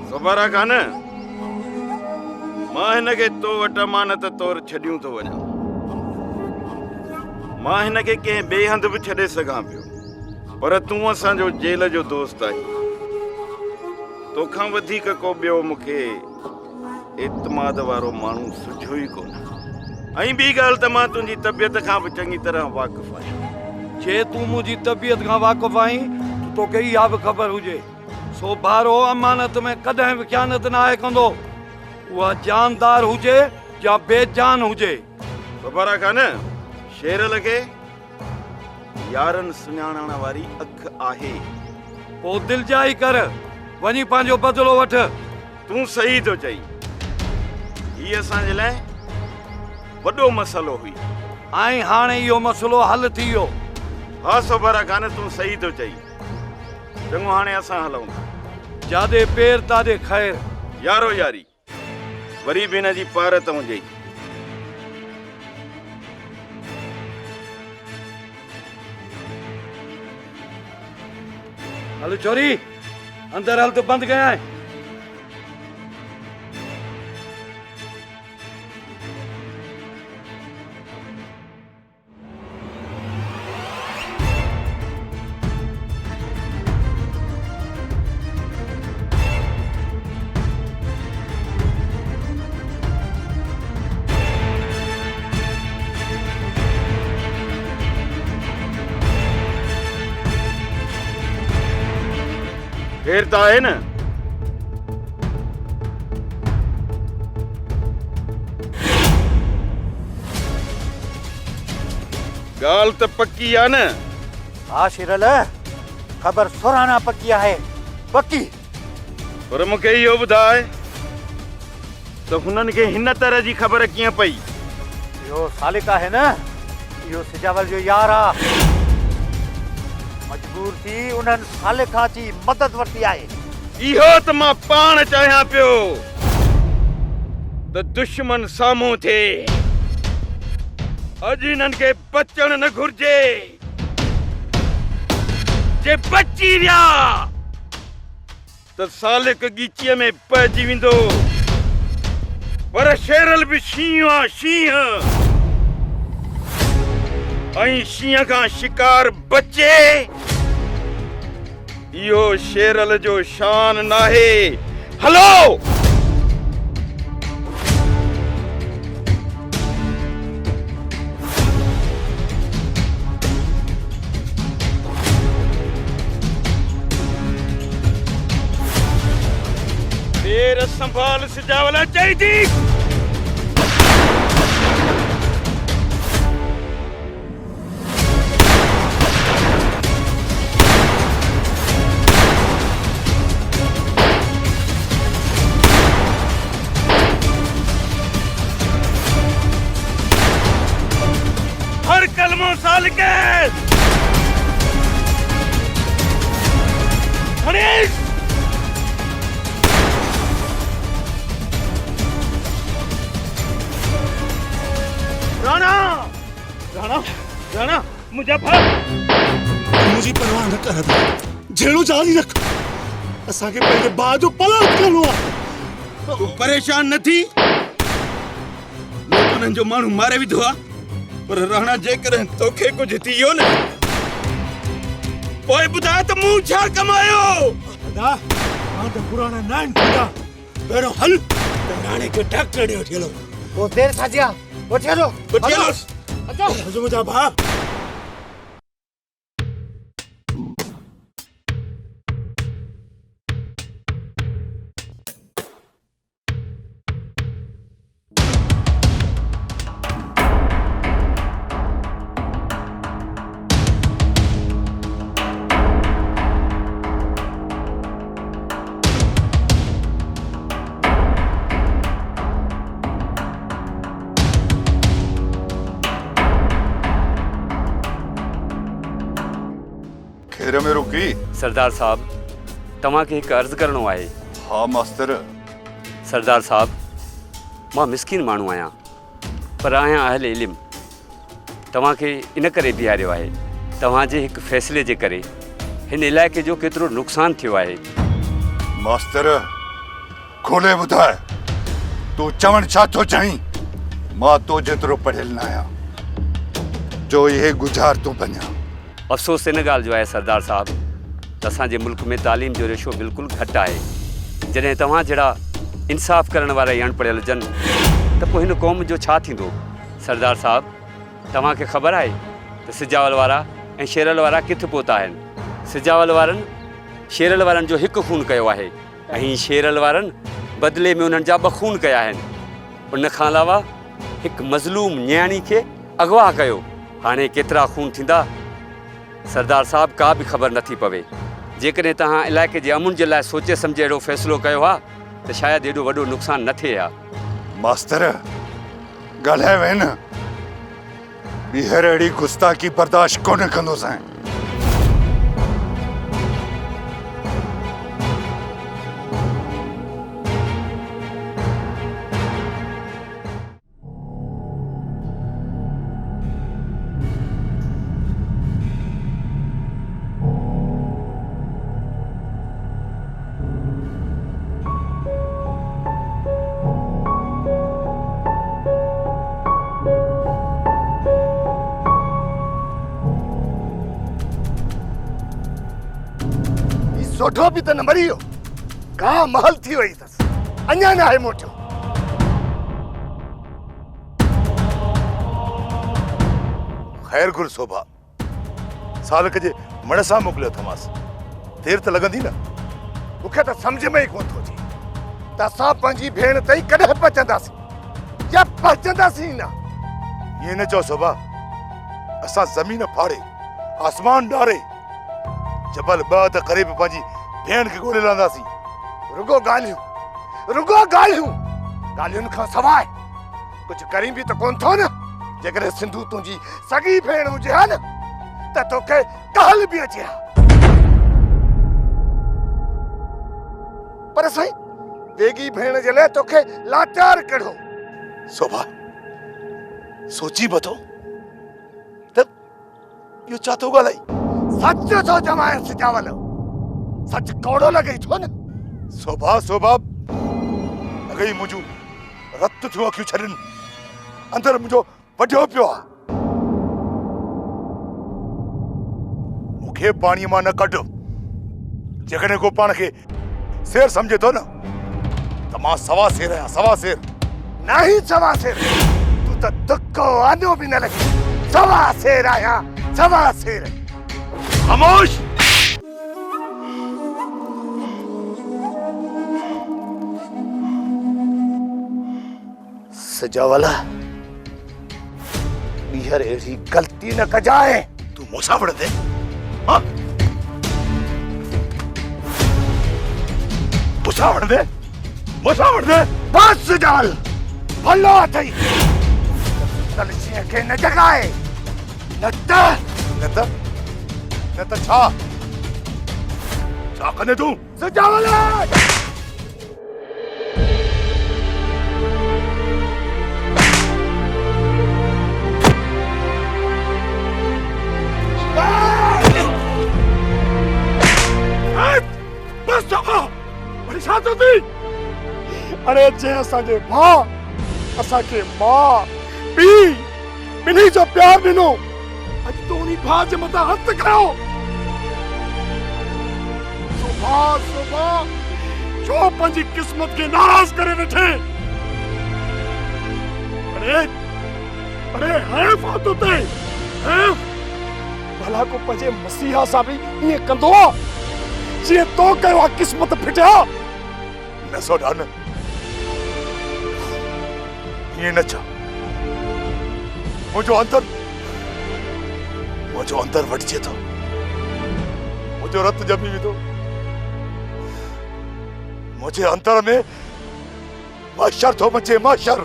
ख़बर आहे कान, मां हिनखे तो वटि अमानत तौरु छॾियूं थो वञा। मां हिनखे कंहिं ॿिए हंधि बि छॾे सघां पियो, पर तूं असांजो जेल जो दोस्त आहीं। तोखां वधीक को ॿियो मूंखे एतमाद वारो माण्हू सुझो ई कोन। ऐं ॿी ॻाल्हि त मां तुंहिंजी तबियत खां बि चङी तरह वाक़ुफ़ु आहियां। जे तूं मुंहिंजी तबियत खां वाक़ुफ़ु आहीं त तोखे इहा बि ख़बर हुजे, सो भारो अमानत में कॾहिं बि ख़यानत न आहे कंदो, उहा जानदार हुजे या बेजान हुजे। ख़बर आहे कान, शेर लॻे यारनि सुञाणण वारी अखि आहे। पोइ दिलजाई कर, वञी पंहिंजो बदिलो वठ। तूं सही तो चई, ये असांजे लाइ वॾो मसइलो हुई। ऐं हाणे इहो मसइलो हल थी वियो। हा सोभरा खान, तूं सही तो चई। चङो, हाणे असां हलूं था। जादे पेर तादे ख़ैर। यारो यारी वरी बि हिन जी पारत हुजे। हल छोरी, अंदर हल तो बंद गया है। फिर तो है न, गाल तो पक्की है न। हाँ शिरल, खबर सुराना पक्की है, पक्की। पर मूंखे इहो ॿुधाए तो हुननि खे हिन तरह जी ख़बर कीअं पई? इहो सालिका है न, इहो सिजावल जो यार आ। मजबूर थी उन्हनि सालिका जी मदद वरती आहे। इहो त मां पाण चाहियां पियो त दुश्मन साम्हूं थिए। अॼु हिननि खे बचण न घुर्जे। जे बची विया त सालिक गीचीअ में पइजी वेंदो। पर शेरल बि शींहुं आहे, शींहुं। ऐं शींहं खां शिकार बचे, इहो शेरल जो शान नाहे। हलो। देर संभाल सिजावला चाहिए। हर कलमों साल के गणेश राणा राणा राणा मुजफ्फर मुझी परवाह न कर था, झेड़ो जारी रख। असा के पहले बाद जो पलट करो। तू परेशान न थी। लोगन जो मानू मारे भी धोआ, पर राणा जेकर तोखे कुछ थियो न, पोइ बुधा त मूं छा कमायो। अदा मां त पुराना नाइन थींदा। पहिरों हल त राणे के डॉक्टर ॾे वठी हलो। वो देर साजिया वठी हलो। वठी हलो। अचो मुंहिंजा भाउ। खेर में रुकी। सरदार साहब, तव्हां खे हिकु अर्ज़ु करणो आहे। हाँ मास्तर। सरदार साहब, मां मिस्किन माण्हू आहियां, पर आहियां अहल इल्म। तव्हां खे इन करे बीहारियो आहे, तव्हांजे हिकु फ़ैसिले जे करे हिन इलाइक़े जो केतिरो नुक़सानु थियो आहे। मास्तर खोले ॿुधाए, तूं चवण छा थो चाहीं? मां तो जेतिरो पढ़ियल न आहियां जो इहे गुज़ार तूं बणिया। अफ़सोस इन ॻाल्हि जो आहे सरदार साहब त असांजे मुल्क में तालीम जो रेशो बिल्कुलु घटि आहे। जॾहिं तव्हां जहिड़ा इंसाफ़ करण वारा ई अणपढ़ियल हुजनि त पोइ हिन क़ौम जो छा थींदो? सरदार साहब, तव्हांखे ख़बर आहे त सिजावल वारा ऐं शेरल वारा किथे पहुता आहिनि। सिजावल वारनि शेरल वारनि जो हिकु खून कयो आहे ऐं शेरल वारनि बदिले में उन्हनि जा 2 खून कया आहिनि। उन खां अलावा हिकु मज़लूम न्याणी खे अगवा कयो। हाणे केतिरा खून थींदा सरदार साहब, का बि ख़बर नथी पवे। जेकॾहिं तव्हां इलाइक़े जे अमुन जे लाइ सोचे सम्झे अहिड़ो फ़ैसिलो कयो आहे त शायदि एॾो वॾो नुक़सानु न थिए हा। मास्तर ॻाल्हाए वए न, ॿीहर अहिड़ी गुस्ताखी बर्दाश्त कोन कंदोसीं। सोठो भी तो न मरी हो, कहा महल थी वही तस, अन्या ना है मोटियो। खैर गुर शोभा, साल के जे मणसा मोकलियो थमास, देर त लगंदी न। मुखे तो समझ में ही कोन थो अचे त असां पंहिंजी भेण तई कॾहिं पहुचंदासीं या पहुचंदासीं न। ये न चो शोभा, असां जमीन फाड़े आसमान डारे जबल ॿ त करे बि पंहिंजी भेण खे ॻोल्हे लहंदासीं। रुगो ॻाल्हियूं ॻाल्हियुनि खां सवाइ कुझु करी बि त कोन थो न। जेकॾहिं सिंधु तुंहिंजी सॻी भेण हुजे हा न त तोखे कहल बि अचे हा, पर साईं वेगी भेण जे लाइ तोखे लाचार कढो। शोभा सोची बतो त इहो छा थो ॻाल्हाई? सच थो चवां सिजावल, सच कौड़ो लॻे थो न। शोभा अगई मुंहिंजूं रत थियूं अखियूं छॾनि, अंदरि मुंहिंजो वढियो पियो आहे। मूंखे पाणीअ मां न कढ। जेकॾहिं को पाण खे शेर सम्झे थो न त मां सवा शेर आहियां, सवा शेर। नहीं सवा शेर, तू त दुक्को आनो बि न लॻी। सवा शेर आहियां, सवा शेर। खामोश। सजावाला ॿीहर अहिड़ी ग़लती न कजाए। तू मूंसां विढ़ंदे? हाँ? मूंसां विढ़ंदे? बस सजावल भलो अथई, तलशीअ खे न जगाए। न त छा कंदे तूं? सजावल बस जाओ, परेशान तो थी। अरे जे असांजे भाउ असांखे मां पीउ ॿिन्ही जो प्यार ॾिनो, अॼु तो उन्ही भाउ जे मथां हथ खयो। सुभाउ छो पंहिंजी क़िस्मत खे नाराज़ करे वेठे? अरे हैफ़ आहे तो ते, हैफ़। भला को पंहिंजे मसीहा सां बि ईअं कंदो आहे जीअं तो कयो आहे? क़िस्मत फिटिया न सोडा न, ईअं न चओ। मुंहिंजो अंदर वटिजे थो, मुंहिंजो रत ॼमी वेंदो। मुंहिंजे अंदर में माशर थो मचे, माशर।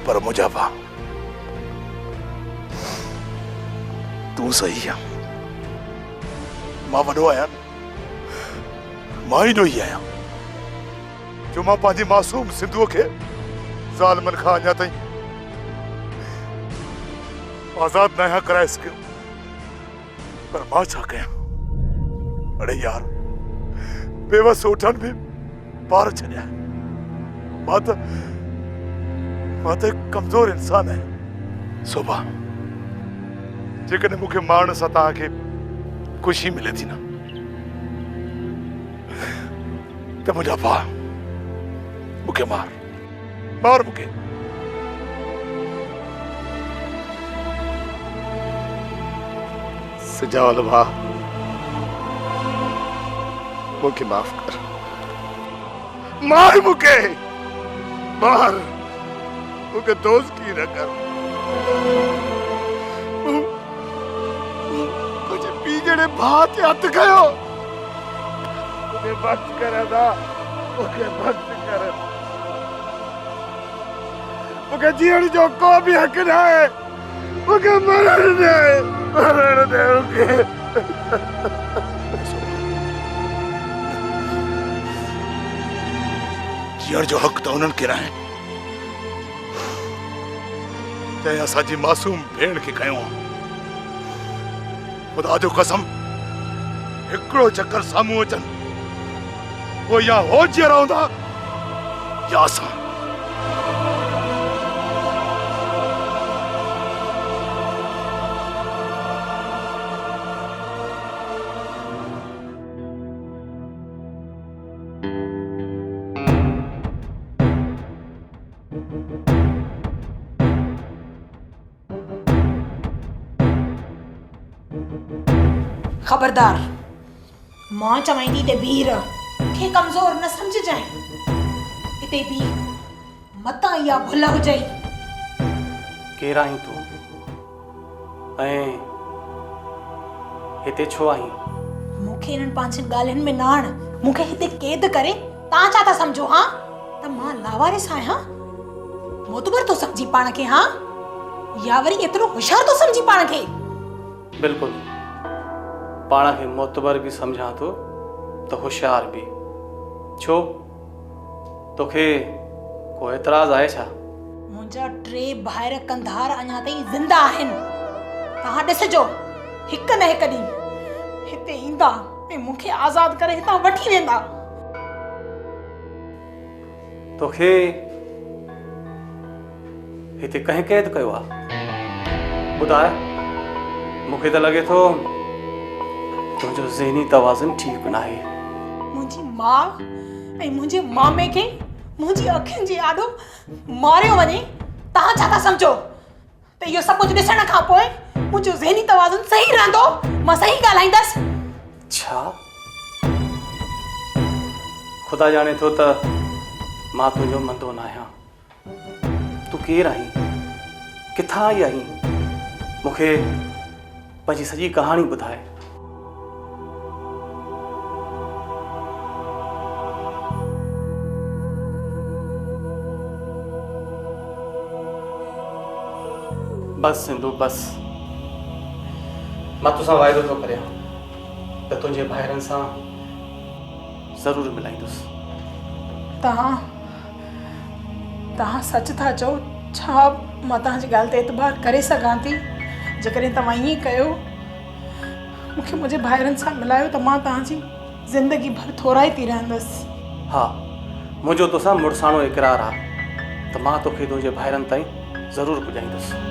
पर मुंहिंजा भाउ, तूं सही आहे। मां वॾो आहियां, मां ई ॾोही आहियां जो मां पंहिंजी मासूम सिंधुअ खे ज़ालिमनि खां अञा ताईं आज़ाद न आहियां कराए सघियो। पर मां छा कयां? अड़े यार, बेवस उठनि बि पार छॾिया। मां त कमज़ोर इंसान आहियां। शोभा, जेकॾहिं मूंखे मारण सां तव्हांखे खुशी मिले थी न त मुंहिंजा भाउ मूंखे मार मूंखे। सजावल भाउ, मूंखे माफ़ कर। मार मूंखे, मार मूंखे दोस्ती न कर। तुझे पी जड़े भाउ ते हथ खयो। मुझे बच कर अदा, मूंखे बंद कर मूंखे जीअण जो को बि हक़ न आहे मूंखे मरण दे मूंखे जीअण जो हक़ त उन्हनि खे न आहे तंहिं असांजी मासूम भेण खे खयो ख़ुदा जो कसम हिकिड़ो चक्कर साम्हूं अचनि पोइ या हो जीअं रहंदा या असां खबरदार मां चवाईंदी ते बीर खे कमज़ोर न समझजांइ इते भी मता या भुल हुजई केरु आहीं तूं ऐं हिते छो आहीं मूंखे इन्हनि पंहिंजनि ॻाल्हियुनि में न आण मूंखे हिते क़ैद करे तव्हां छा था सम्झो हाँ त मां लावारिस आहियां मोतबर तो समझी पाण खे हाँ या वरी एतिरो होशियार तो समझी पाण खे बिल्कुलु पाण खे मोतबर भी समझां तो त होशियार भी छो तोखे को एतराज़ आहे छा मुंहिंजा 3 भाइर कंधार अञा ताईं ज़िंदा आहिनि तव्हां ॾिसजो हिकु न हिकु ॾींहुं हिते ईंदा ऐं मूंखे आज़ाद करे हितां वठी वेंदा तोखे हिते कंहिं क़ैद कयो आहे ॿुधाए मूंखे त लॻे थो तुंहिंजो ज़हनी तवाज़ुन ठीक न आहे मुंहिंजी माउ ऐं मुंहिंजे मामे खे मुंहिंजी अखियुनि जे आॾो मारियो वञे तव्हां छा था सम्झो त इहो सभु कुझु ॾिसण खां पोइ मुंहिंजो ज़हनी तवाज़ुन सही रहंदो मां सही ॻाल्हाईंदसि छा ख़ुदा ॼाणे थो त मां तुंहिंजो मंदो न आहियां तूं केरु आहीं किथां आई आहीं मूंखे पंहिंजी सॼी कहाणी ॿुधाए बस सिंधु बस मां तोसां वाइदो थो करियां त तुंहिंजे भाइरनि सां ज़रूरु मिलाईंदुसि तव्हां सच था चओ छा मां तव्हांजी ॻाल्हि ते एतबार करे सघां थी जेकॾहिं तव्हां ईअं कयो मूंखे मुंहिंजे भाइरनि सां मिलायो त मां तव्हांजी ज़िंदगी भर थोराई थी रहंदसि हा मुंहिंजो तोसां मुड़साणो इक़रार आहे त मां तोखे तुंहिंजे भाइरनि ताईं ज़रूरु पुॼाईंदुसि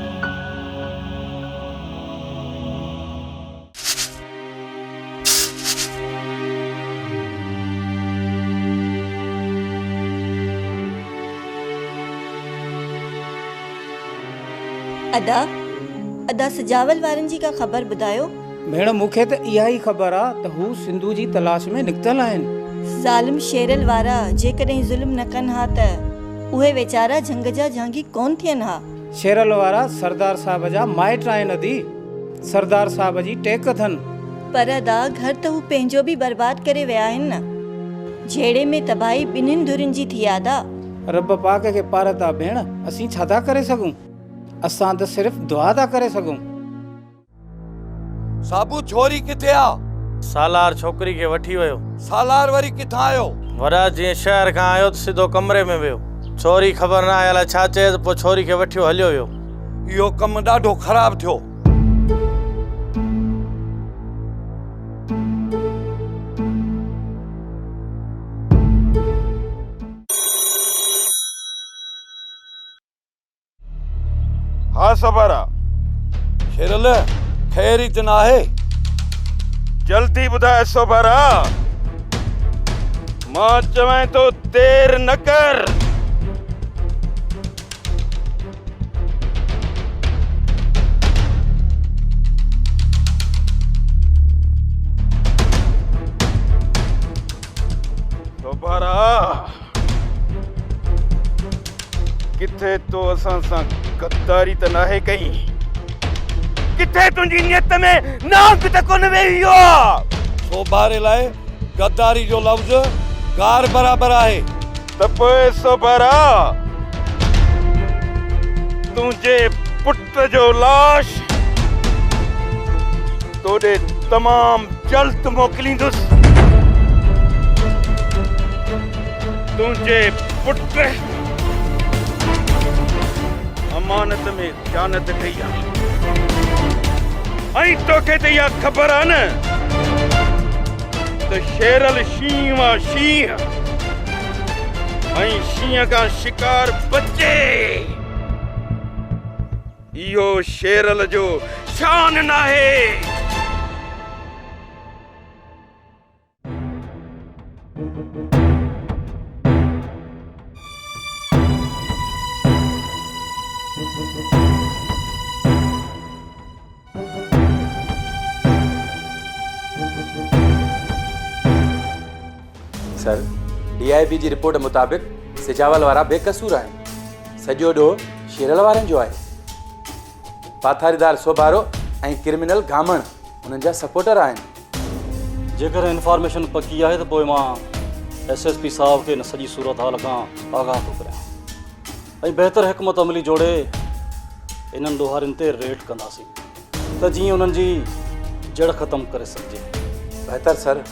अदा अदा सजावल वारनि जी का ख़बर ॿुधायो भेण मूंखे त इहा ई ख़बर आहे त हू सिंधु जी तलाश में निकितल आहिनि ज़ालिम शेरल वारा जेकॾहिं ज़ुल्म न कनि हा त उहे वेचारा झंग जा जहांगी कोन थियनि हा शेरल वारा सरदार साहब जा माइट आहिनि अदी सरदार साहब जी टेक अथनि पर अदा घर त हू पंहिंजो बि बर्बाद करे विया आहिनि न झेड़े में तबाही ॿिन्हिनि धुरियुनि जी थी आदा रब पाक खे पारता भेण असीं छा था करे सघूं असां त सिर्फ़ दुआ था करे सघूं साबू छोरी किथे आ सालार छोकरी खे वठी वियो सालार वरी किथां आयो वरा जीअं शहर खां आयो त सिधो कमरे में वियो छोरी ख़बर न आहे अलाए छा चए त पोइ छोरी खे वठी हलियो वियो इहो कमु ॾाढो ख़राब थियो हाँ सबरा शेरल खैरी त न आहे जल्दी ॿुधाए सोबरा मां चवां तो देर न कर सोबरा किथे तो असां सां गद्दारी त नाहे कई किथे तुंहिंजी नियत में नाक त कोन वेही हो सोभारे लाइ गद्दारी जो लफ़्ज़ कार बराबर आहे त पोइ सोबरा तुंहिंजे पुट जो लाश तोॾे तमाम जल्द मोकिलींदुसि। तुंहिंजे पुट अमानत में ख़यानत कई आहे ऐं तोखे त इहा ख़बर आहे न त शेरल शींहं आहे शींहं ऐं शींहं खां शिकार बचे। इहो शेरल जो शान नाहे। सर, DIB जी रिपोर्ट मुताबिक़ सिजावल वारा बेकसूर आहिनि। सॼो ॾोह शेरल वारनि जो आहे। पाथारीदार सोबारो ऐं क्रिमिनल गामण हुननि जा सपोर्टर आहिनि। जेकर इंफॉर्मेशन पकी आहे त पोइ मां SSP साहब खे इन सॼी सूरत हाल खां आगाह थो करियां ऐं बहितर हिकमत अमली जोड़े इन्हनि ॾोहारियुनि ते रेड कंदासीं त जीअं उन्हनि जी जड़ ख़तमु करे सघिजे। बहितर सर।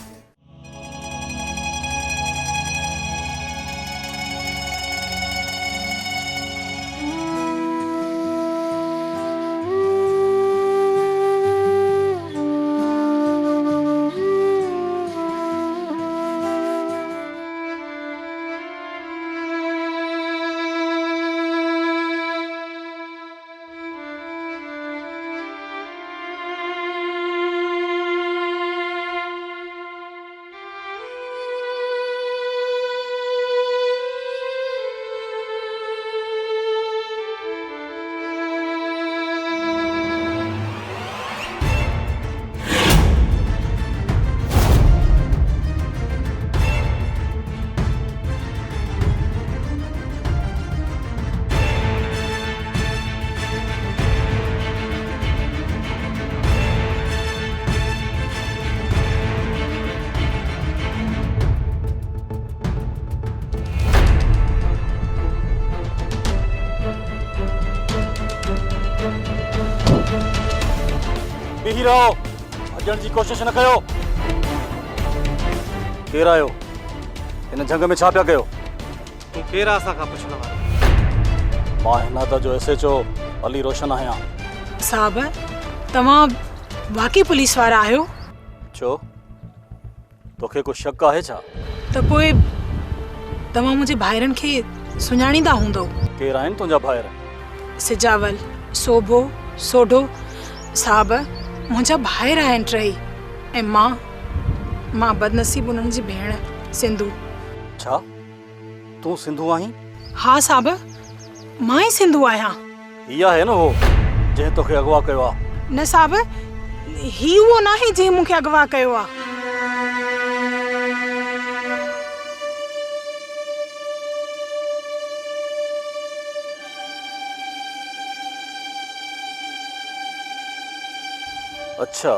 बीही रहो, अजण जी कोशिश न कयो। केरु आहियो? हिन जंग में छा पिया कयो? तूं केरु असां खां पुछण वारो? मां हिनात जो SHO अली रोशन आहियां। साहब, तव्हां वाकई पुलिस वारा आहियो? छो? तोखे को शक आहे छा? त पोइ तव्हां मुंहिंजे भाइरनि खे सुञाणींदा हूंदव। केरु आहिनि तुंहिंजा भाइर? सिजावल, सोभो, सोढो। साहब, मुंहिंजा भाइर आहिनि टई ऐं मां बदनसीब उन्हनि जी भेण सिंधु। छा तूं सिंधु आहीं? हा साहब, मां ई सिंधु आहियां। हीअ आहे न हो जंहिं तोखे अगवा कयो आहे? न साहब, ही उहो नाहे जंहिं मूंखे अगवा कयो आहे। अच्छा,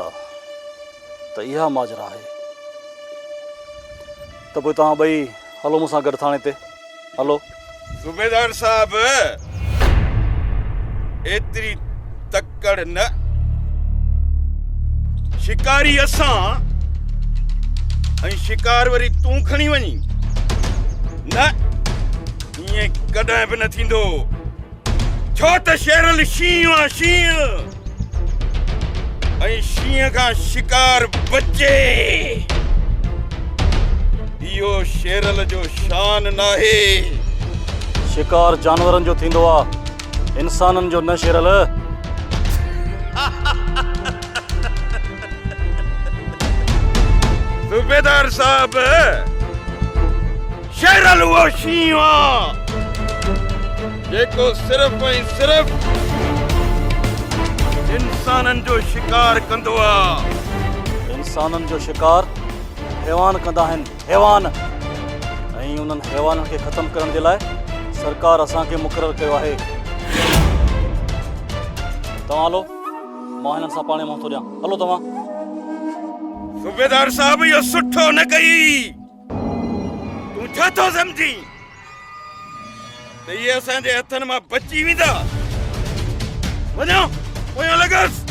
त इहा माजरा आहे। त पोइ तव्हां ॿई हलो मूंसां गॾु थाणे ते। हलो। सूबेदार साहब, एतिरी तकड़ न। शिकारी असां ऐं शिकार वरी तूं खणी वञी न, ईअं कॾहिं बि न थींदो। छो त शेरल शींहं आहे शींहं ऐं शींहं खां शिकार बचे। इहो शेरल जो शान नाहे। शिकार जानवरनि जो थींदो आहे, इंसाननि जो न शेरल। सूबेदार साहब, शेरल उहो शींहं आहे जेको सिर्फ़ ऐं सिर्फ़ इंसाननि जो शिकार कंदो आहे। इंसाननि जो शिकार हैवान कंदा आहिनि, हैवान। ऐं उन्हनि हैवाननि खे ख़तमु करण जे लाइ सरकार असांखे मुक़ररु कयो आहे। तव्हां हलो, मां हिननि सां पाणे मुंहुं थो ॾियां। हलो तव्हां। सूबेदार साहब, इहो सुठो न कई। छा थो सम्झी त इहे असांजे हथनि मां बची वेंदा? वञो पोयां लॻसि।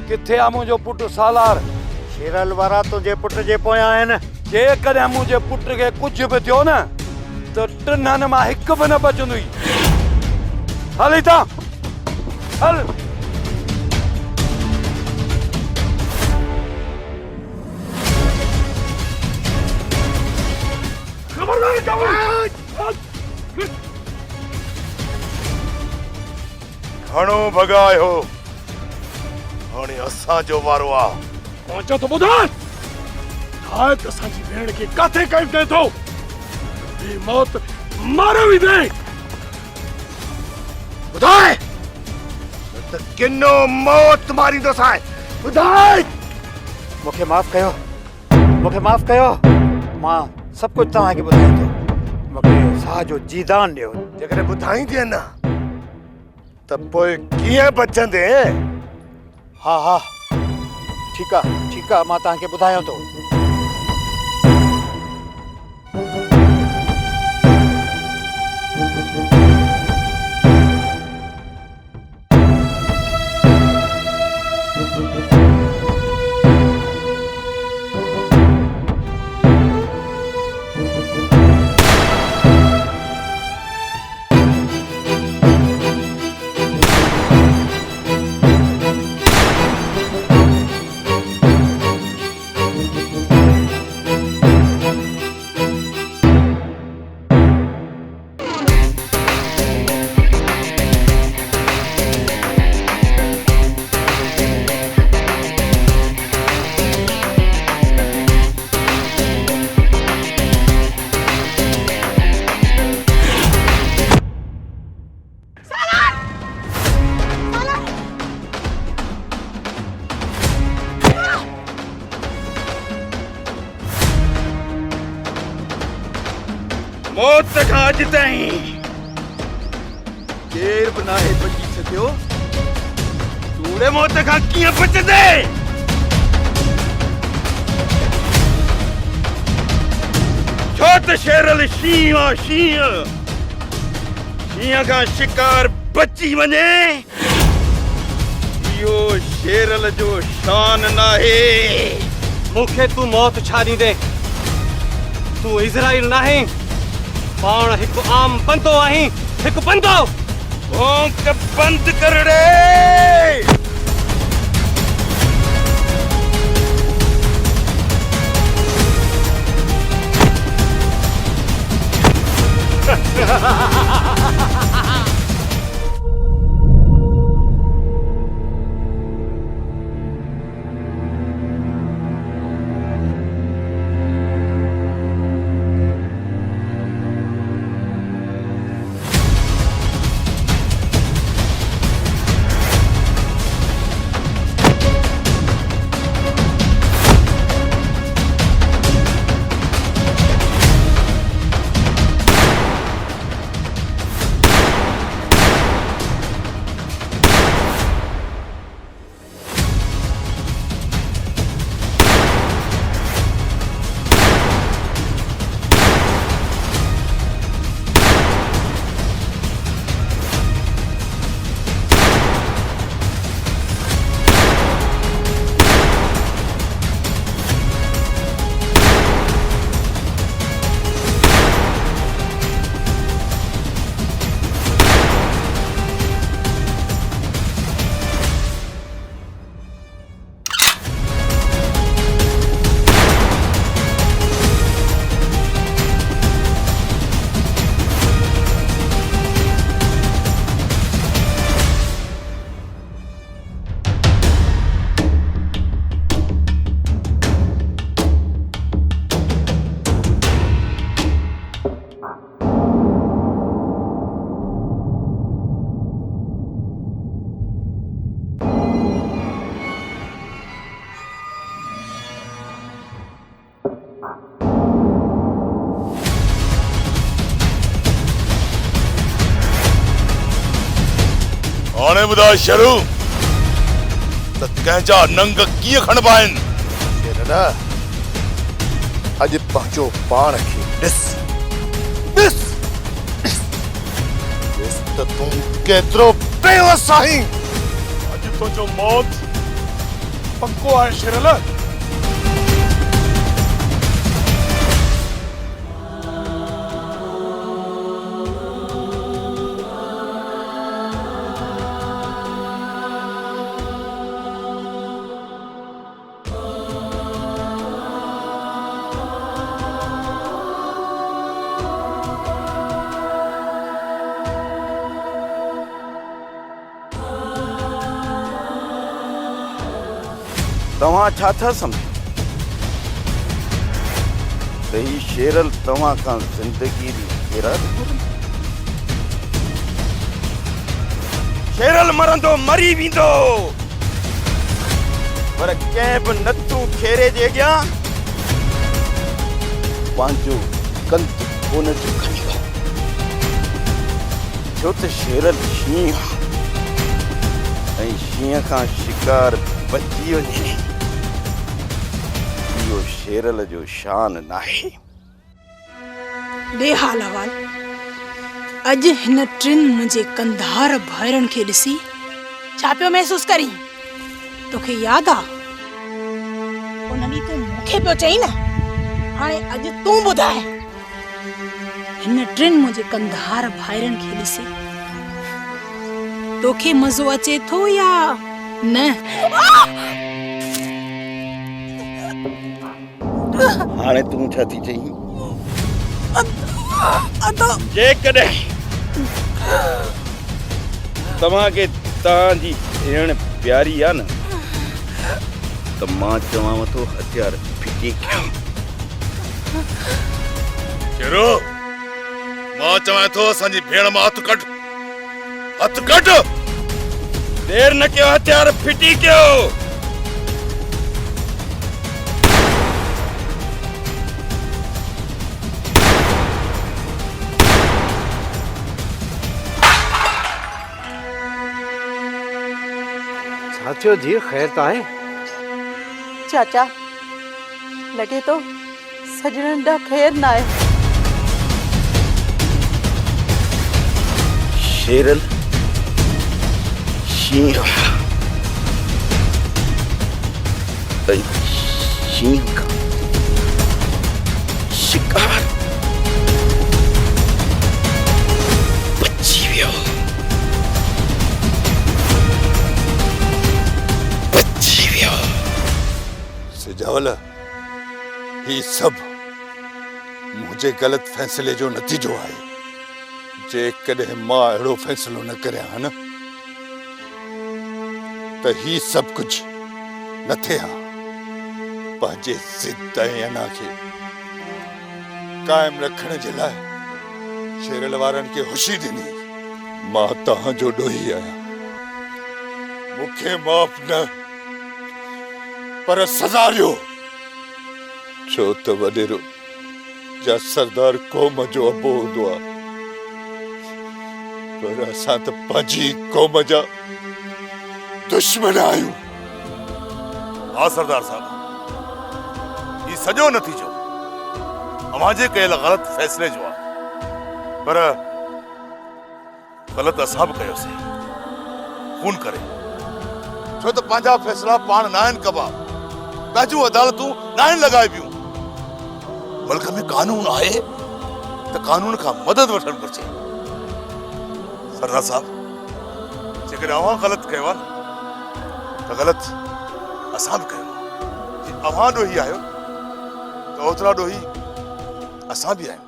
किथे आ मुंहिंजो पुट सालार? शेरल वारा तुंहिंजे पुट जे पोयां आहिनि। जेकॾहिं मुंहिंजे पुट खे कुझु बि थियो न त टिन्हनि मां हिकु बि न बचंदी। हल हितां हल। घणो भगायो, हाणे असांजो वारो आहे। पहुचा तो ॿुधाए हायत असांजी भेण खे काथे क़ैद कयो थो? बे मौत मारे वई दे। ॿुधाए त किनो मौत मारींदोसांइ। ॿुधाए। मूंखे माफ़ कयो, मूंखे माफ़ कयो। मां सभु कुझु तव्हांखे ॿुधायां थो। मूंखे साह जो जीदान ॾियो। जेकॾहिं ॿुधाईंदीअ न त पोइ कीअं बचंदे? हा हा ठीकु आहे, मां तव्हांखे ॿुधायां थो। मौत खां अॼु ताईं केर बि नाहे बची सघियो। तूड़े मौत खां कीअं बचंदे? छो त शेरल शींहं आहे, शींहं। शींहं खां शिकार बची वञे इहो शेरल जो शान नाहे। मूंखे तूं मौत छा ॾींदे? तूं इज़राइल नाहीं, पाण हिकु आम बंदो आहीं, हिकु बंदो। भौंक बंद कर रे। हाणे ॿुधाए शेरू त कंहिंजा नंग कीअं खणबा आहिनि। शेर अॼु पंहिंजो पाण खे ॾिस ॾिस ॾिस त तूं केतिरो बेवस आहीं। अॼु तुंहिंजो मौत पक्को आहे शेरल। तव्हां छा था सम्झो त ही शेरल तव्हां खां ज़िंदगी जी ख़ैरात घुरंदो? शेरल मरंदो मरी वेंदो, पर कंहिं बि नथू खेरे जे अॻियां पंहिंजो कंद कोन जो खणींदो, छो त शेरल शींहुं आहे ऐं शींहं खां शिकार बची वञे इहो शेरल जो शान नाहे। बेहाल अहवाल अॼु हिन टिन मुंहिंजे कंधार भाइरनि खे ॾिसी छा पियो महसूस करी? तोखे यादि आहे उन ॾींहुं तूं मूंखे पियो चई न, हाणे अॼु तूं ॿुधाए हिन टिन मुंहिंजे कंधार भाइरनि खे ॾिसी तोखे मज़ो अचे थो या न? हाणे तूं छा थी चई? जेकॾहिं तव्हांखे तव्हांजी भेण प्यारी आहे न त मां चवांव थो हथियार फिटी कयो। शेरो मां चवां थो असांजी भेण मां हथ कढ, हथ कढ। देर न कयो, हथियार फिटी कयो। साथियों जी ख़ैर त आहे? चाचा लॻे थो सजणनि ॾांहुं ख़ैर न आहे। शेरल शींहुं ऐं शींहं खां शिकार बची वियो, बची वियो। सिजावल ही सब मुझे गलत फैसले जो नतीजो आहे। जेकॾहिं मां अहिड़ो फ़ैसिलो न करियां हा न त ही सब कुछ न थे हा। पंहिंजे ज़िद ऐं अना खे कायम रखण जे लाइ शेरल वारनि खे होशी ॾिनी। मां तव्हांजो ॾोही आहियां, मूंखे माफ़ न पर सज़ा ॾियो, छो त वॾेरो जा सरदार क़ौम जो अबो हूंदो आहे, पर असां त पंहिंजी क़ौम जा दुश्मन आहियूं। हा सरदार साहब, ही सॼो नतीजो अवांजे कयल ग़लत फ़ैसिले जो आहे, पर ग़लत असां बि कयोसीं खून करे, छो त पंहिंजा फ़ैसिला पाण न आहिनि कबा, पंहिंजूं अदालतूं न आहिनि लॻाइबियूं। मुल्क में कानून आहे त कानून खां मदद वठणु घुरिजे। सरदार साहब, जेकॾहिं अवां ग़लति कयो आहे न त ग़लति असां बि कयो। जे अवां ॾोही आहियो त ओतिरा ॾोही असां बि आहियूं।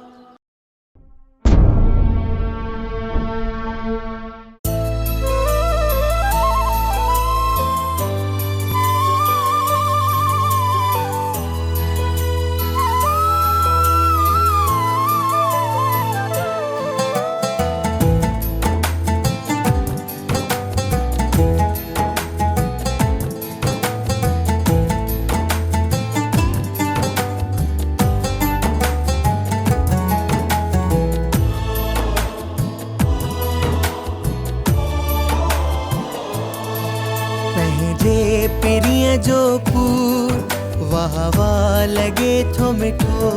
जो पूर वाह वाह लगे थो मिठो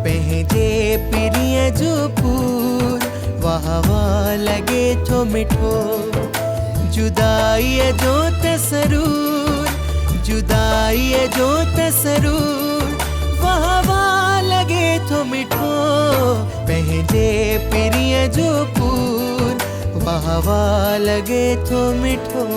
पंहिंजे पिरीअ जो पूर वाह वाह लगे थो मिठो जुदाईअ जो तसरूर जुदाईअ जो तसरूर वाह वाह लगे थो मिठो पंहिंजे पिरीअ जो पूर वाह वाह लगे थो मिठो